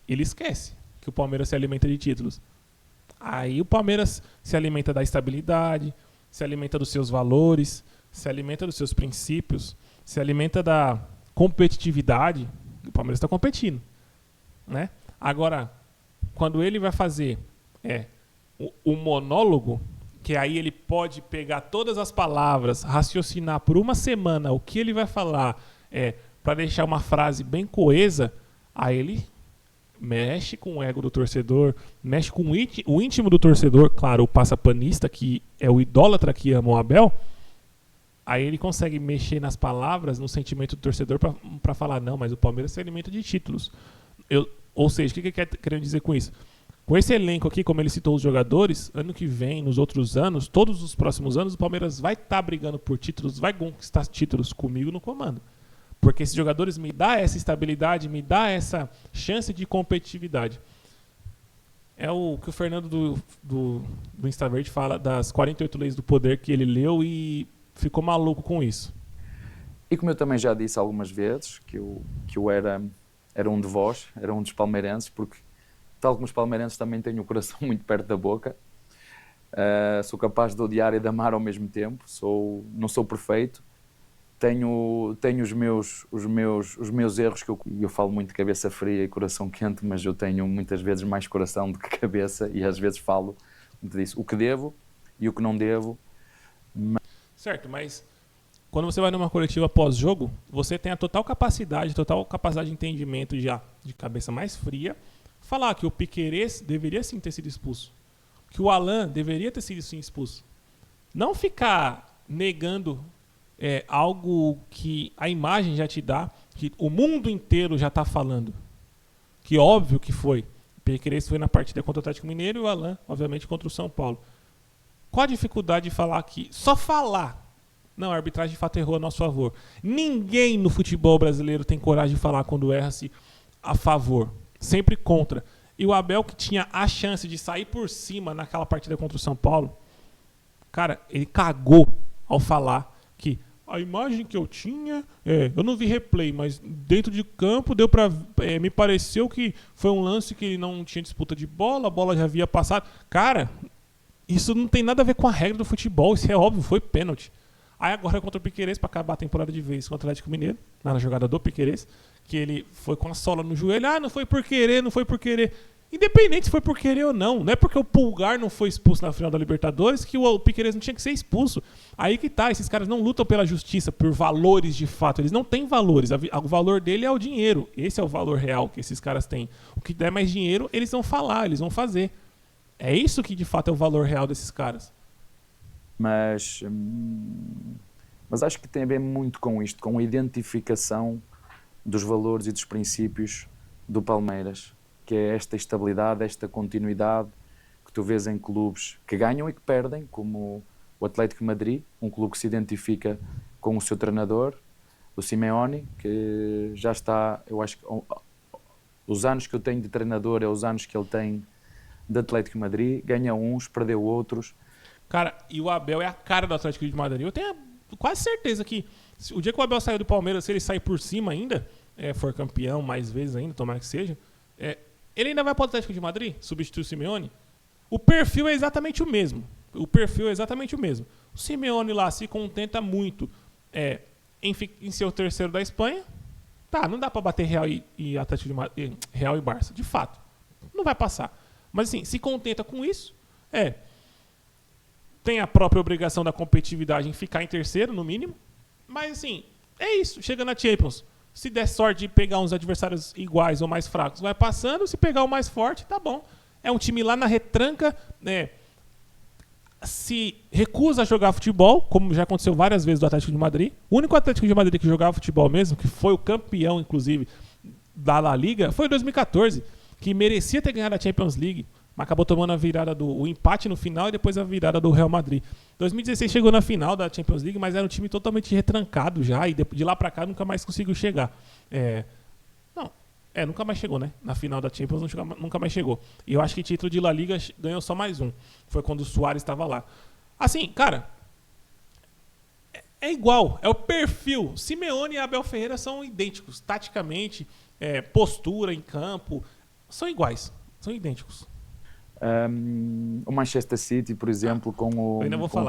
A: ele esquece que o Palmeiras se alimenta de títulos. Aí o Palmeiras se alimenta da estabilidade, se alimenta dos seus valores, se alimenta dos seus princípios, se alimenta da competitividade. O Palmeiras está competindo, né? Agora, quando ele vai fazer o monólogo, que aí ele pode pegar todas as palavras, raciocinar por uma semana o que ele vai falar, para deixar uma frase bem coesa, aí ele mexe com o ego do torcedor, mexe com o íntimo do torcedor, claro, o passapanista, que é o idólatra que ama o Abel. Aí ele consegue mexer nas palavras, no sentimento do torcedor para falar, não, mas o Palmeiras se alimenta de títulos. Ou seja, o que ele quer querendo dizer com isso? Com esse elenco aqui, como ele citou os jogadores, ano que vem, nos outros anos, todos os próximos anos, o Palmeiras vai estar brigando por títulos, vai conquistar títulos comigo no comando. Porque esses jogadores me dão essa estabilidade, me dão essa chance de competitividade. É o que o Fernando do Instaverde fala das 48 leis do poder que ele leu e ficou maluco com isso.
C: E como eu também já disse algumas vezes, que eu era um de vós, era um dos palmeirenses, porque tal como os palmeirenses também tenho o coração muito perto da boca. Sou capaz de odiar e de amar ao mesmo tempo. Não sou perfeito. Tenho os meus erros, que eu falo muito de cabeça fria e coração quente, mas eu tenho muitas vezes mais coração do que cabeça e às vezes falo disso, o que devo e o que não devo.
A: Certo, mas quando você vai numa coletiva pós-jogo, você tem a total capacidade de entendimento já de cabeça mais fria, falar que o Piquerez deveria sim ter sido expulso, que o Alan deveria ter sido sim expulso. Não ficar negando algo que a imagem já te dá, que o mundo inteiro já está falando. Que óbvio que foi. O Piquerez foi na partida contra o Atlético Mineiro e o Alan, obviamente, contra o São Paulo. Qual a dificuldade de falar que só falar? Não, a arbitragem de fato errou a nosso favor. Ninguém no futebol brasileiro tem coragem de falar quando erra-se a favor. Sempre contra. E o Abel, que tinha a chance de sair por cima naquela partida contra o São Paulo, cara, ele cagou ao falar que a imagem que eu tinha, eu não vi replay, mas dentro de campo deu pra, me pareceu que foi um lance que ele não tinha disputa de bola, a bola já havia passado. Cara, isso não tem nada a ver com a regra do futebol, isso é óbvio, foi pênalti. Aí agora contra o Piquerez, para acabar a temporada de vez contra o Atlético Mineiro, na jogada do Piquerez, que ele foi com a sola no joelho, não foi por querer, não foi por querer. Independente se foi por querer ou não é porque o Pulgar não foi expulso na final da Libertadores que o Piquerez não tinha que ser expulso. Aí que tá, esses caras não lutam pela justiça, por valores de fato, eles não têm valores, o valor dele é o dinheiro, esse é o valor real que esses caras têm. O que der mais dinheiro, eles vão falar, eles vão fazer. É isso que de fato é o valor real desses caras.
C: Mas acho que tem a ver muito com isto, com a identificação dos valores e dos princípios do Palmeiras, que é esta estabilidade, esta continuidade que tu vês em clubes que ganham e que perdem, como o Atlético de Madrid, um clube que se identifica com o seu treinador, o Simeone, que já está, eu acho que os anos que eu tenho de treinador é os anos que ele tem de Atlético de Madrid, ganha uns, perdeu outros.
A: Cara, e o Abel é a cara do Atlético de Madrid. Eu tenho quase certeza que o dia que o Abel saiu do Palmeiras, se ele sair por cima ainda, for campeão mais vezes ainda, tomara que seja, ele ainda vai para o Atlético de Madrid, substituir o Simeone. O perfil é exatamente o mesmo. O Simeone lá se contenta muito em ser o terceiro da Espanha. Tá, não dá para bater Real e Atlético de Madrid, Real e Barça, de fato. Não vai passar. Mas assim, se contenta com isso, tem a própria obrigação da competitividade em ficar em terceiro, no mínimo. Mas assim, É isso, chega na Champions. Se der sorte de pegar uns adversários iguais ou mais fracos, vai passando. Se pegar o mais forte, tá bom. É um time lá na retranca, né? Se recusa a jogar futebol, como já aconteceu várias vezes do Atlético de Madrid. O único Atlético de Madrid que jogava futebol mesmo, que foi o campeão, inclusive, da La Liga, foi em 2014, que merecia ter ganhado a Champions League, mas acabou tomando a virada o empate no final e depois a virada do Real Madrid. 2016 chegou na final da Champions League, mas era um time totalmente retrancado já, e de lá pra cá nunca mais conseguiu chegar. Nunca mais chegou, né? Na final da Champions nunca mais chegou. E eu acho que título de La Liga ganhou só mais um. Foi quando o Suárez estava lá. Assim, cara, é igual. É o perfil. Simeone e Abel Ferreira são idênticos. Taticamente, postura em campo, são iguais. São idênticos.
C: O Manchester City, por exemplo, com o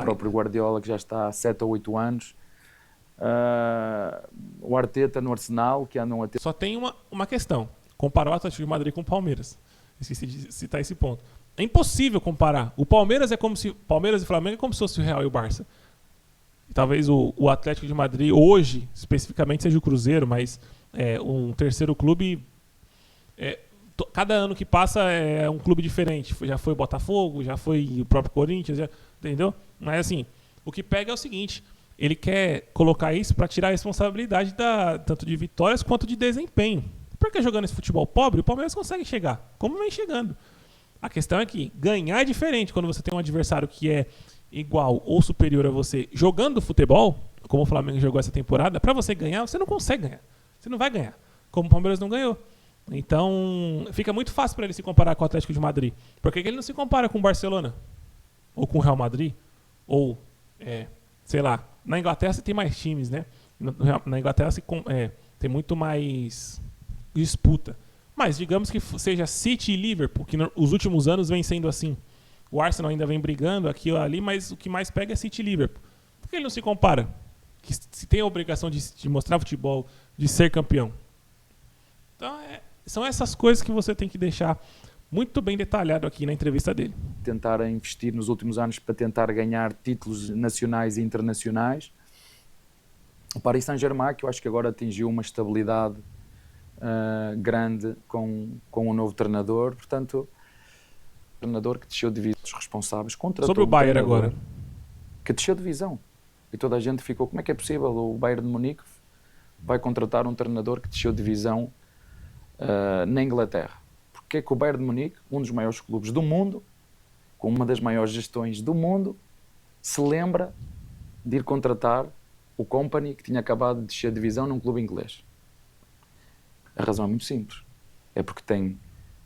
C: próprio Guardiola, que já está há 7 ou 8 anos. O Arteta no Arsenal, que andam a ter...
A: Só tem uma questão. Comparar o Atlético de Madrid com o Palmeiras. Esqueci de citar esse ponto. É impossível comparar. O Palmeiras Palmeiras e Flamengo é como se fosse o Real e o Barça. E talvez o Atlético de Madrid hoje, especificamente, seja o Cruzeiro, mas um terceiro clube... cada ano que passa é um clube diferente. Já foi o Botafogo, já foi o próprio Corinthians, entendeu? Mas assim, o que pega é o seguinte... Ele quer colocar isso para tirar a responsabilidade tanto de vitórias quanto de desempenho. Porque jogando esse futebol pobre, o Palmeiras consegue chegar, como vem chegando. A questão é que ganhar é diferente quando você tem um adversário que é igual ou superior a você jogando futebol, como o Flamengo jogou essa temporada. Para você ganhar, você não consegue ganhar. Você não vai ganhar, como o Palmeiras não ganhou. Então, fica muito fácil para ele se comparar com o Atlético de Madrid. Por que ele não se compara com o Barcelona? Ou com o Real Madrid? Ou, sei lá... Na Inglaterra você tem mais times, né? Na Inglaterra tem muito mais disputa. Mas digamos que seja City e Liverpool, que nos últimos anos vem sendo assim. O Arsenal ainda vem brigando aqui ou ali, mas o que mais pega é City e Liverpool. Por que ele não se compara? Que se tem a obrigação de mostrar futebol, de ser campeão. Então são essas coisas que você tem que deixar muito bem detalhado aqui na entrevista dele.
C: Tentar investir nos últimos anos para tentar ganhar títulos nacionais e internacionais. O Paris Saint-Germain, que eu acho que agora atingiu uma estabilidade grande com um novo treinador. Portanto, treinador que desceu de divisões responsáveis.
A: Sobre o Bayern agora.
C: Que desceu de divisão. E toda a gente ficou, como é que é possível? O Bayern de Munique vai contratar um treinador que desceu de divisão na Inglaterra. Porque é que o Bayern de Munique, um dos maiores clubes do mundo, com uma das maiores gestões do mundo, se lembra de ir contratar o Company, que tinha acabado de descer a divisão num clube inglês? A razão é muito simples. É porque tem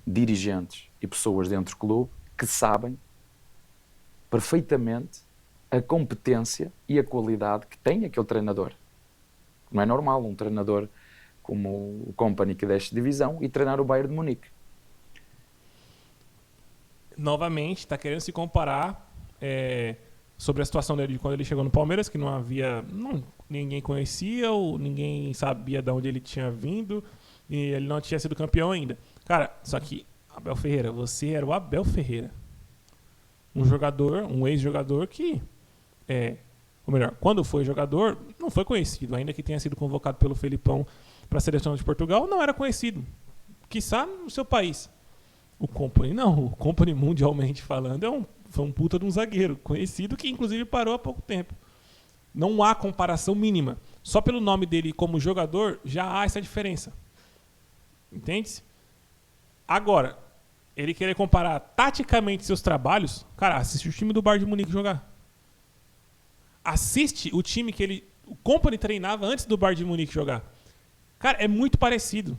C: dirigentes e pessoas dentro do clube que sabem perfeitamente a competência e a qualidade que tem aquele treinador. Não é normal um treinador como o Company, que desce divisão, e treinar o Bayern de Munique.
A: Novamente, está querendo se comparar sobre a situação dele de quando ele chegou no Palmeiras, que ninguém conhecia, ou ninguém sabia de onde ele tinha vindo, e ele não tinha sido campeão ainda. Cara, só que, Abel Ferreira, você era o Abel Ferreira. Um ex-jogador que, ou melhor, quando foi jogador, não foi conhecido, ainda que tenha sido convocado pelo Felipão para a seleção de Portugal, não era conhecido, quiçá no seu país. O Company mundialmente falando foi um puta de um zagueiro conhecido, que inclusive parou há pouco tempo. Não há comparação mínima. Só pelo nome dele como jogador já há essa diferença. Entende-se? Agora, ele querer comparar taticamente seus trabalhos, cara, assiste o time do Bayern de Munique jogar. Assiste o time que o Company treinava antes do Bayern de Munique jogar. Cara, é muito parecido.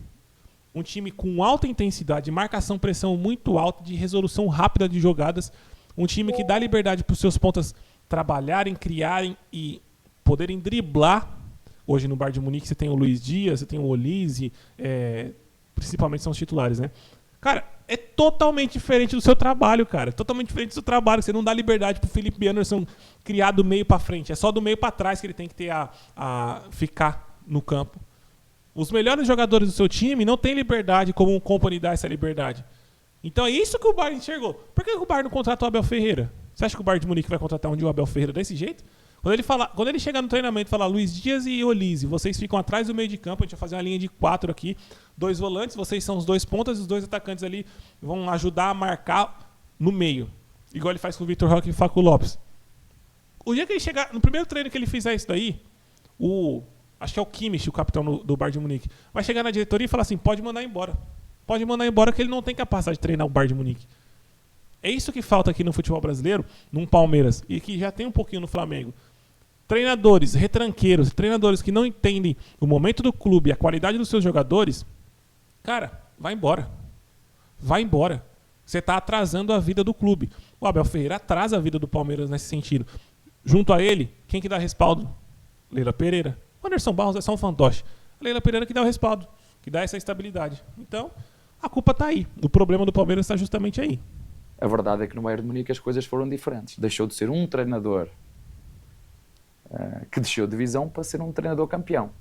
A: Um time com alta intensidade, marcação, pressão muito alta, de resolução rápida de jogadas. Um time que dá liberdade para os seus pontas trabalharem, criarem e poderem driblar. Hoje no Bayern de Munique você tem o Luiz Dias, você tem o Olise, principalmente são os titulares, né? Cara, é totalmente diferente do seu trabalho, cara. Totalmente diferente do seu trabalho. Você não dá liberdade pro Felipe Anderson criar do meio para frente. É só do meio para trás que ele tem que ter a ficar no campo. Os melhores jogadores do seu time não têm liberdade como um Company dá essa liberdade. Então é isso que o Bayern enxergou. Por que o Bayern não contratou o Abel Ferreira? Você acha que o Bayern de Munique vai contratar um dia o Abel Ferreira desse jeito? Quando ele chegar no treinamento e falar Luiz Dias e Olise, vocês ficam atrás do meio de campo, a gente vai fazer uma linha de 4 aqui, 2 volantes, vocês são os 2 pontas e os 2 atacantes ali vão ajudar a marcar no meio. Igual ele faz com o Vitor Roque e o Facu Lopes. O dia que ele chegar, no primeiro treino que ele fizer isso daí, acho que é o Kimmich, o capitão do Bayern de Munique, vai chegar na diretoria e falar assim, pode mandar embora. Pode mandar embora que ele não tem capacidade de treinar o Bayern de Munique. É isso que falta aqui no futebol brasileiro, num Palmeiras, e que já tem um pouquinho no Flamengo. Treinadores retranqueiros, treinadores que não entendem o momento do clube e a qualidade dos seus jogadores, cara, vai embora. Vai embora. Você está atrasando a vida do clube. O Abel Ferreira atrasa a vida do Palmeiras nesse sentido. Junto a ele, quem que dá respaldo? Leila Pereira. O Anderson Barros é só um fantoche. A Leila Pereira que dá o respaldo, que dá essa estabilidade. Então, a culpa está aí. O problema do Palmeiras está justamente aí.
C: A verdade é que no Bayern de Munique as coisas foram diferentes. Deixou de ser um treinador que desceu divisão para ser um treinador campeão.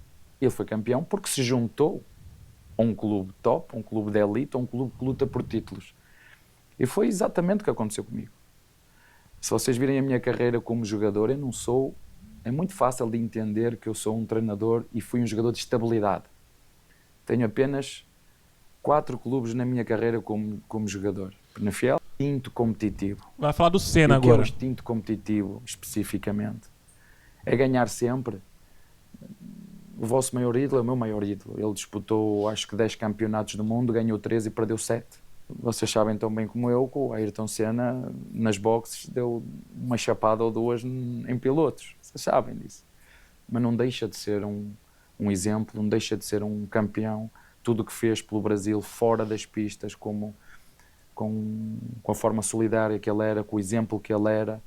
C: Ele foi campeão porque se juntou a um clube top, a um clube de elite, a um clube que luta por títulos. E foi exatamente o que aconteceu comigo. Se vocês virem a minha carreira como jogador, eu não sou... É muito fácil de entender que eu sou um treinador e fui um jogador de estabilidade. Tenho apenas 4 clubes na minha carreira como jogador. Penafiel, instinto competitivo.
A: Vai falar do Senna agora.
C: O que é o instinto competitivo, especificamente? É ganhar sempre. O vosso maior ídolo é o meu maior ídolo. Ele disputou, acho que 10 campeonatos do mundo, ganhou 13 e perdeu 7. Vocês sabem tão bem como eu que o Ayrton Senna, nas boxes, deu uma chapada ou 2 em pilotos. Vocês sabem disso. Mas não deixa de ser um exemplo, não deixa de ser um campeão. Tudo o que fez pelo Brasil fora das pistas, com a forma solidária que ele era, com o exemplo que ele era.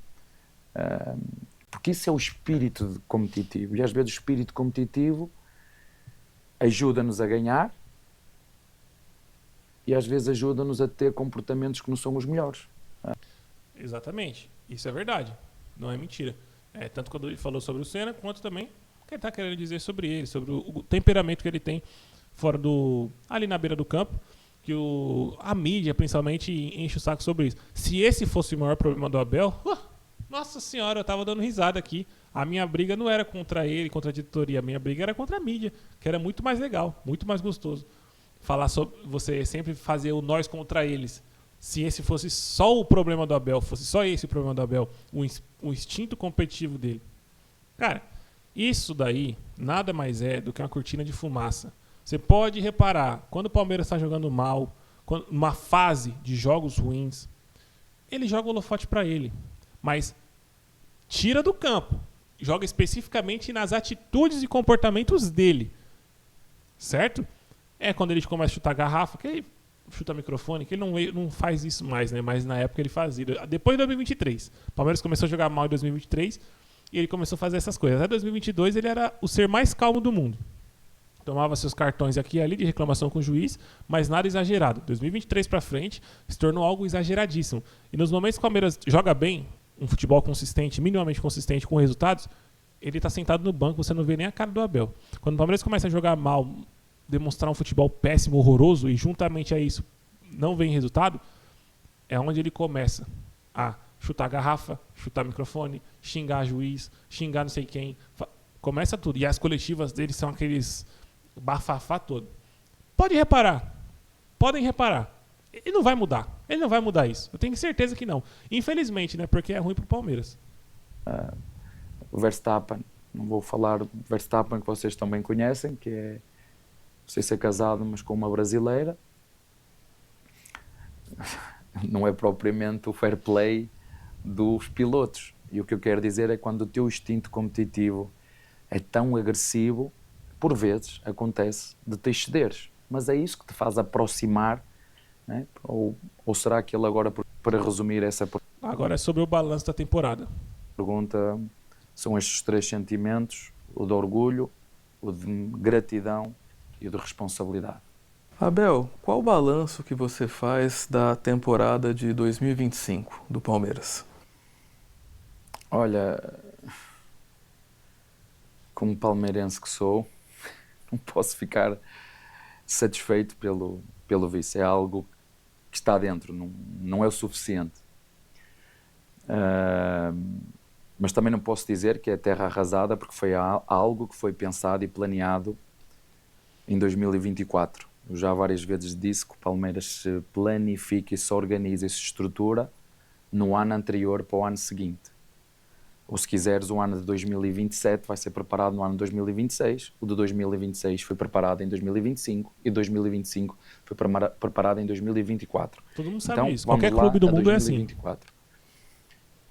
C: Porque isso é o espírito competitivo. E às vezes o espírito competitivo ajuda-nos a ganhar e às vezes ajuda-nos a ter comportamentos que não são os melhores.
A: Exatamente. Isso é verdade. Não é mentira. Tanto quando ele falou sobre o Senna, quanto também o que ele está querendo dizer sobre ele, sobre o temperamento que ele tem fora ali na beira do campo, que a mídia, principalmente, enche o saco sobre isso. Se esse fosse o maior problema do Abel, nossa senhora, eu tava dando risada aqui. A minha briga não era contra ele, contra a diretoria, a minha briga era contra a mídia, que era muito mais legal, muito mais gostoso. Falar sobre você sempre fazer o nós contra eles. Se esse fosse só o problema do Abel, fosse só esse o problema do Abel, o instinto competitivo dele. Cara, isso daí nada mais é do que uma cortina de fumaça. Você pode reparar, quando o Palmeiras está jogando mal, uma fase de jogos ruins, ele joga o holofote para ele. Mas tira do campo. Joga especificamente nas atitudes e comportamentos dele. Certo? É quando ele começa a chutar garrafa, que ele chuta microfone, que ele não faz isso mais, né? Mas na época ele fazia. Depois de 2023. O Palmeiras começou a jogar mal em 2023 e ele começou a fazer essas coisas. Até 2022 ele era o ser mais calmo do mundo. Tomava seus cartões aqui e ali de reclamação com o juiz, mas nada exagerado. 2023 pra frente se tornou algo exageradíssimo. E nos momentos que o Palmeiras joga bem, um futebol consistente, minimamente consistente com resultados, ele tá sentado no banco, você não vê nem a cara do Abel. Quando o Palmeiras começa a jogar mal, demonstrar um futebol péssimo, horroroso, e juntamente a isso não vem resultado, é onde ele começa a chutar garrafa, chutar microfone, xingar juiz, xingar não sei quem. Começa tudo. E as coletivas dele são aqueles bafafá todo. Podem reparar. Ele não vai mudar. Ele não vai mudar isso. Eu tenho certeza que não. Infelizmente, né? Porque é ruim pro Palmeiras.
C: O Verstappen, não vou falar do Verstappen que vocês também conhecem, que é, não sei se é casado, mas com uma brasileira. Não é propriamente o fair play dos pilotos. E o que eu quero dizer é quando o teu instinto competitivo é tão agressivo, por vezes acontece de te excederes. Mas é isso que te faz aproximar, né? Ou será que ele agora, para resumir essa
A: Agora é sobre o balanço da temporada.
C: pergunta, são estes 3 sentimentos: o de orgulho, o de gratidão e o de responsabilidade.
B: Abel, qual o balanço que você faz da temporada de 2025 do Palmeiras?
C: Olha, como palmeirense que sou, não posso ficar satisfeito pelo vice. É algo que está dentro, não é o suficiente. Mas também não posso dizer que é terra arrasada, porque foi algo que foi pensado e planeado em 2024. Eu já várias vezes disse que o Palmeiras se planifica e se organiza e se estrutura no ano anterior para o ano seguinte. Ou se quiseres, o ano de 2027 vai ser preparado no ano de 2026, o de 2026 foi preparado em 2025 e 2025 foi preparado em 2024.
A: Todo mundo sabe
C: então,
A: isso. Qualquer clube do mundo
C: 2024. É assim.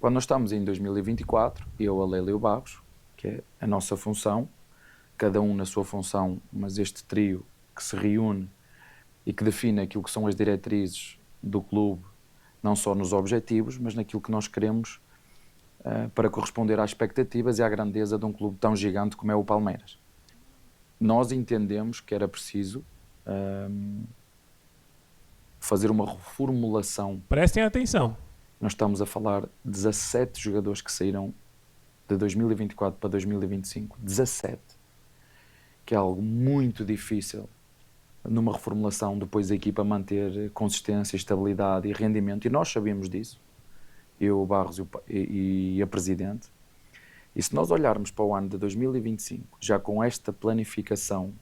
C: Quando nós estamos em 2024, eu, a Leila e o Barros, que é a nossa função, cada um na sua função, mas este trio que se reúne e que define aquilo que são as diretrizes do clube, não só nos objetivos, mas naquilo que nós queremos para corresponder às expectativas e à grandeza de um clube tão gigante como é o Palmeiras. Nós entendemos que era preciso fazer uma reformulação.
A: Prestem atenção.
C: Nós estamos a falar de 17 jogadores que saíram de 2024 para 2025. 17. Que é algo muito difícil numa reformulação, depois a equipa manter consistência, estabilidade e rendimento. E nós sabíamos disso. Eu, o Barros e a Presidente. E se nós olharmos para o ano de 2025, já com esta planificação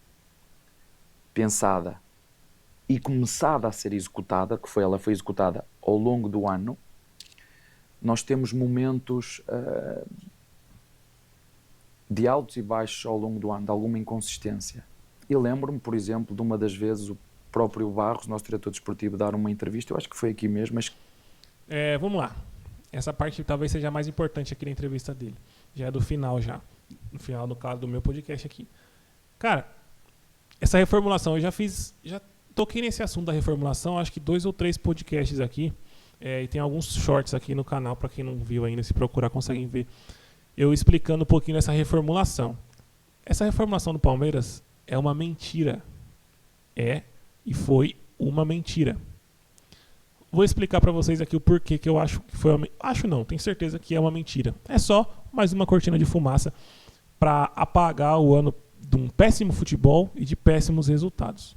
C: pensada e começada a ser executada, ela foi executada ao longo do ano, nós temos momentos de altos e baixos ao longo do ano, de alguma inconsistência. E lembro-me, por exemplo, de uma das vezes o próprio Barros, nosso diretor desportivo, dar uma entrevista, eu acho que foi aqui mesmo, mas...
A: Vamos lá. Essa parte talvez seja a mais importante aqui na entrevista dele. Já é do final já. No final, no caso do meu podcast aqui. Cara, essa reformulação, eu já toquei nesse assunto da reformulação, acho que 2 ou 3 podcasts aqui. E tem alguns shorts aqui no canal, para quem não viu ainda, se procurar conseguem ver. Eu explicando um pouquinho dessa reformulação. Essa reformulação do Palmeiras é uma mentira. É e foi uma mentira. Vou explicar para vocês aqui o porquê que eu acho que foi uma... Acho não, tenho certeza que é uma mentira. É só mais uma cortina de fumaça para apagar o ano de um péssimo futebol e de péssimos resultados.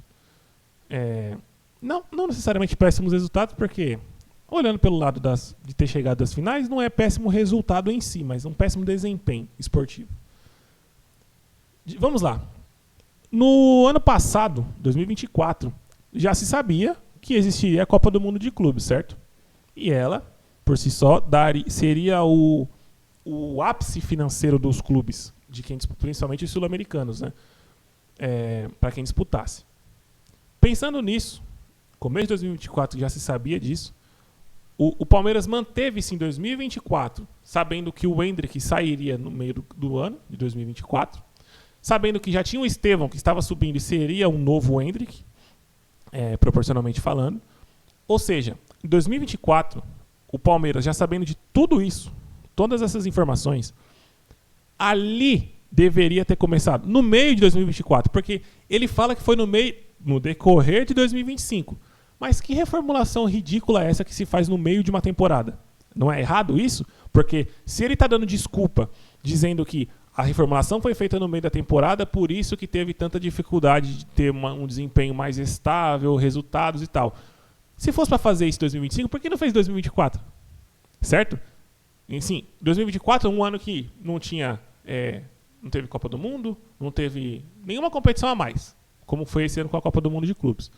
A: Não necessariamente péssimos resultados, porque olhando pelo lado de ter chegado às finais, não é péssimo resultado em si, mas um péssimo desempenho esportivo. Vamos lá. No ano passado, 2024, já se sabia que existiria a Copa do Mundo de Clubes, certo? E ela, por si só, seria o ápice financeiro dos clubes, principalmente os sul-americanos, né? Para quem disputasse. Pensando nisso, começo de 2024 já se sabia disso, o Palmeiras manteve-se em 2024, sabendo que o Endrick sairia no meio do ano, de 2024, sabendo que já tinha o Estevão, que estava subindo e seria um novo Endrick, proporcionalmente falando. Ou seja, em 2024, o Palmeiras, já sabendo de tudo isso, todas essas informações, ali deveria ter começado, no meio de 2024, porque ele fala que foi no decorrer de 2025. Mas que reformulação ridícula é essa que se faz no meio de uma temporada? Não é errado isso? Porque se ele está dando desculpa, dizendo que a reformulação foi feita no meio da temporada, por isso que teve tanta dificuldade de ter um desempenho mais estável, resultados e tal. Se fosse para fazer isso em 2025, por que não fez em 2024? Certo? E, sim, 2024 é um ano que não teve Copa do Mundo, não teve nenhuma competição a mais, como foi esse ano com a Copa do Mundo de Clubes.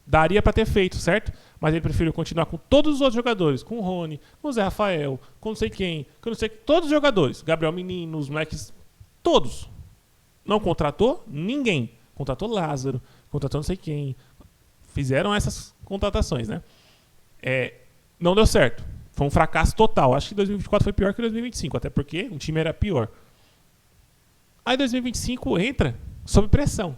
A: Daria para ter feito, certo? Mas ele preferiu continuar com todos os outros jogadores, com o Rony, com o Zé Rafael, com não sei quem, todos os jogadores, Gabriel Menino, os moleques, todos. Não contratou ninguém. Contratou Lázaro, contratou não sei quem. Fizeram essas contratações, né? Não deu certo. Foi um fracasso total. Acho que 2024 foi pior que 2025, até porque o time era pior. Aí 2025 entra sob pressão.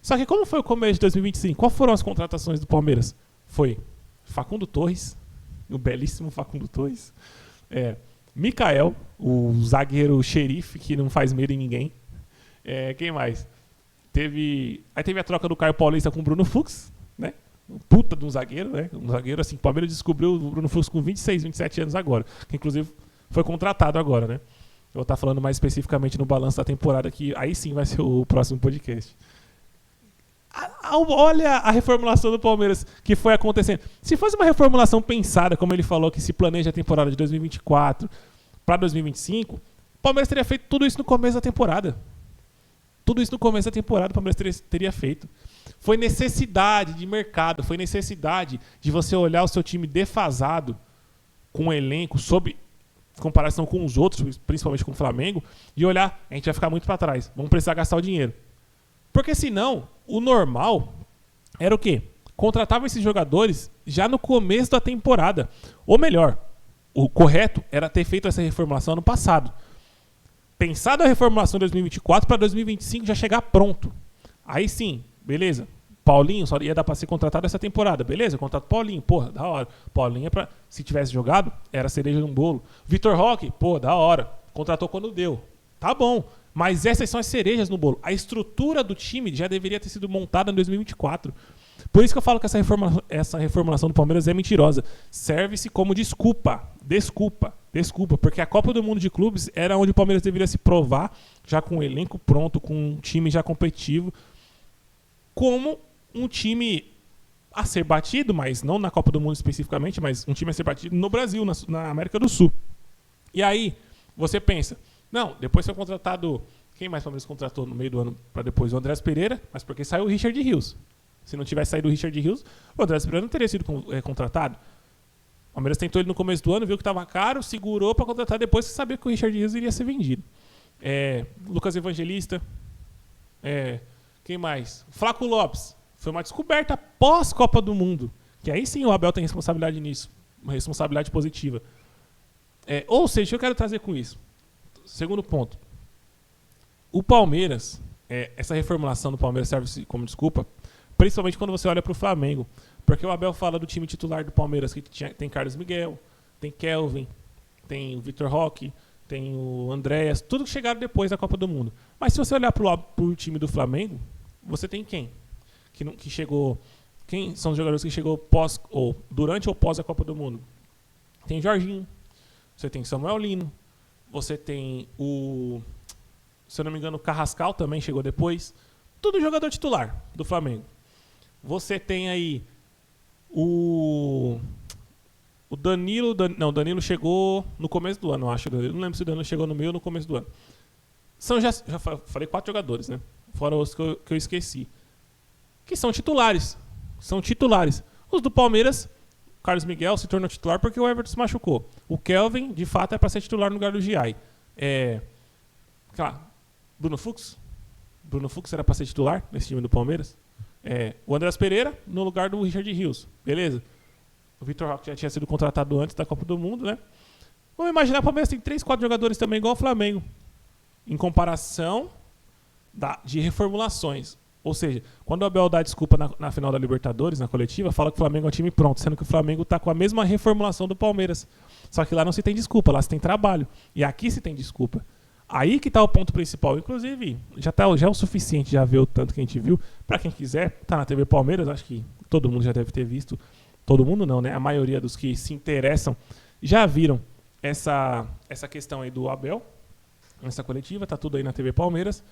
A: Só que como foi o começo de 2025? Quais foram as contratações do Palmeiras? Foi Facundo Torres, o belíssimo Facundo Torres. Mikael, o zagueiro xerife que não faz medo em ninguém. Quem mais? Aí teve a troca do Caio Paulista com o Bruno Fux, né? Um puta de um zagueiro, né? Um zagueiro assim, o Palmeiras descobriu o Bruno Fux com 26, 27 anos agora. Que inclusive foi contratado agora, né? Eu vou estar falando mais especificamente no balanço da temporada, que aí sim vai ser o próximo podcast. Olha a reformulação do Palmeiras que foi acontecendo. Se fosse uma reformulação pensada, como ele falou, que se planeja a temporada de 2024 para 2025, Palmeiras teria feito tudo isso no começo da temporada. Tudo isso no começo da temporada o Palmeiras teria feito. Foi necessidade de mercado, foi necessidade de você olhar o seu time defasado com o elenco, sob comparação com os outros, principalmente com o Flamengo, e olhar, a gente vai ficar muito para trás, vamos precisar gastar o dinheiro. Porque senão, o normal era o quê? Contratava esses jogadores já no começo da temporada. Ou melhor, o correto era ter feito essa reformulação ano passado. Pensado a reformulação em 2024 para 2025 já chegar pronto. Aí sim, beleza. Paulinho só ia dar para ser contratado essa temporada. Beleza, contrato Paulinho. Porra, da hora. Paulinho é pra, se tivesse jogado, era cereja no bolo. Vitor Roque, pô, da hora. Contratou quando deu. Tá bom. Mas essas são as cerejas no bolo. A estrutura do time já deveria ter sido montada em 2024. Por isso que eu falo que essa reformulação do Palmeiras é mentirosa. Serve-se como desculpa, porque a Copa do Mundo de Clubes era onde o Palmeiras deveria se provar, já com o elenco pronto, com um time já competitivo, como um time a ser batido, mas não na Copa do Mundo especificamente, mas um time a ser batido no Brasil, na América do Sul. E aí, você pensa, não, depois foi contratado, quem mais o Palmeiras contratou no meio do ano para depois? O Andrés Pereira, mas porque saiu o Richard Rios. Se não tivesse saído o Richard Rios, o Andrés Pereira não teria sido contratado. O Palmeiras tentou ele no começo do ano, viu que estava caro, segurou para contratar depois que sabia que o Richard Rios iria ser vendido. Lucas Evangelista. Quem mais? Flaco Lopes. Foi uma descoberta pós-Copa do Mundo. Que aí sim o Abel tem responsabilidade nisso. Uma responsabilidade positiva. Ou seja, o que eu quero trazer com isso? Segundo ponto. O Palmeiras, essa reformulação do Palmeiras serve como desculpa, principalmente quando você olha para o Flamengo. Porque o Abel fala do time titular do Palmeiras, que tem Carlos Miguel, tem Kelvin, tem o Vitor Roque, tem o Andréas, tudo que chegaram depois da Copa do Mundo. Mas se você olhar para o time do Flamengo, você tem quem? Que chegou... Quem são os jogadores que chegou durante ou pós a Copa do Mundo? Tem Jorginho, você tem Samuel Lino, você tem se eu não me engano, o Carrascal também chegou depois. Tudo jogador titular do Flamengo. Você tem aí o Danilo... Não, o Danilo chegou no começo do ano, eu acho. Eu não lembro se o Danilo chegou no meio ou no começo do ano. Já falei 4 jogadores, né? Fora os que eu esqueci. Que são titulares. São titulares. Os do Palmeiras, o Carlos Miguel se tornou titular porque o Everton se machucou. O Kelvin, de fato, é para ser titular no lugar do Giai. Claro, Bruno Fux era para ser titular nesse time do Palmeiras. O Andrés Pereira no lugar do Richard Rios. Beleza. O Vitor Roque já tinha sido contratado antes da Copa do Mundo, né? Vamos imaginar que o Palmeiras tem 3, 4 jogadores também igual ao Flamengo. Em comparação de reformulações. Ou seja, quando o Abel dá desculpa na final da Libertadores, na coletiva, fala que o Flamengo é um time pronto, sendo que o Flamengo está com a mesma reformulação do Palmeiras. Só que lá não se tem desculpa, lá se tem trabalho. E aqui se tem desculpa. Aí que está o ponto principal. Inclusive, já é o suficiente já ver o tanto que a gente viu. Para quem quiser, tá na TV Palmeiras, acho que todo mundo já deve ter visto. Todo mundo não, né? A maioria dos que se interessam já viram essa questão aí do Abel, nessa coletiva, tá tudo aí na TV Palmeiras.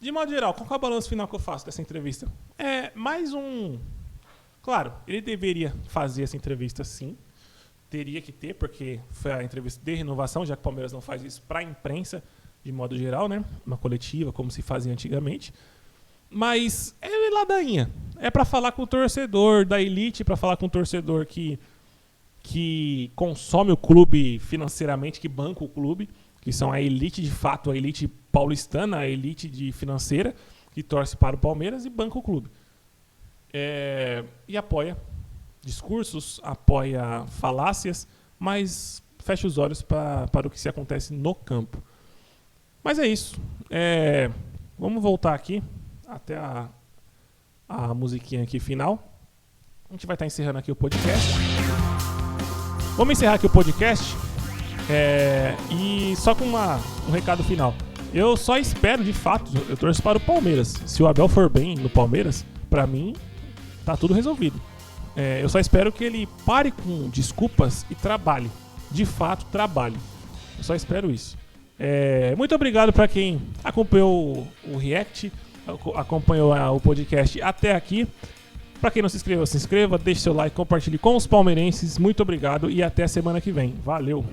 A: De modo geral, qual é o balanço final que eu faço dessa entrevista? Mais um... Claro, ele deveria fazer essa entrevista sim. Teria que ter, porque foi a entrevista de renovação, já que o Palmeiras não faz isso para a imprensa, de modo geral, né? Uma coletiva, como se fazia antigamente. Mas é ladainha. É para falar com o torcedor da elite, para falar com o torcedor que consome o clube financeiramente, que banca o clube, que são a elite de fato, a elite paulistana, a elite financeira, que torce para o Palmeiras e banca o clube. E apoia discursos, apoia falácias, mas fecha os olhos para o que se acontece no campo. Mas é isso. Vamos voltar aqui até a musiquinha aqui final. A gente vai estar encerrando aqui o podcast. Vamos encerrar aqui o podcast e só com um recado final. Eu só espero, de fato, eu torço para o Palmeiras. Se o Abel for bem no Palmeiras, para mim, tá tudo resolvido. Eu só espero que ele pare com desculpas e trabalhe. De fato, trabalhe. Eu só espero isso. Muito obrigado para quem acompanhou o React, acompanhou o podcast até aqui. Para quem não se inscreveu, se inscreva, deixe seu like, compartilhe com os palmeirenses. Muito obrigado e até semana que vem. Valeu!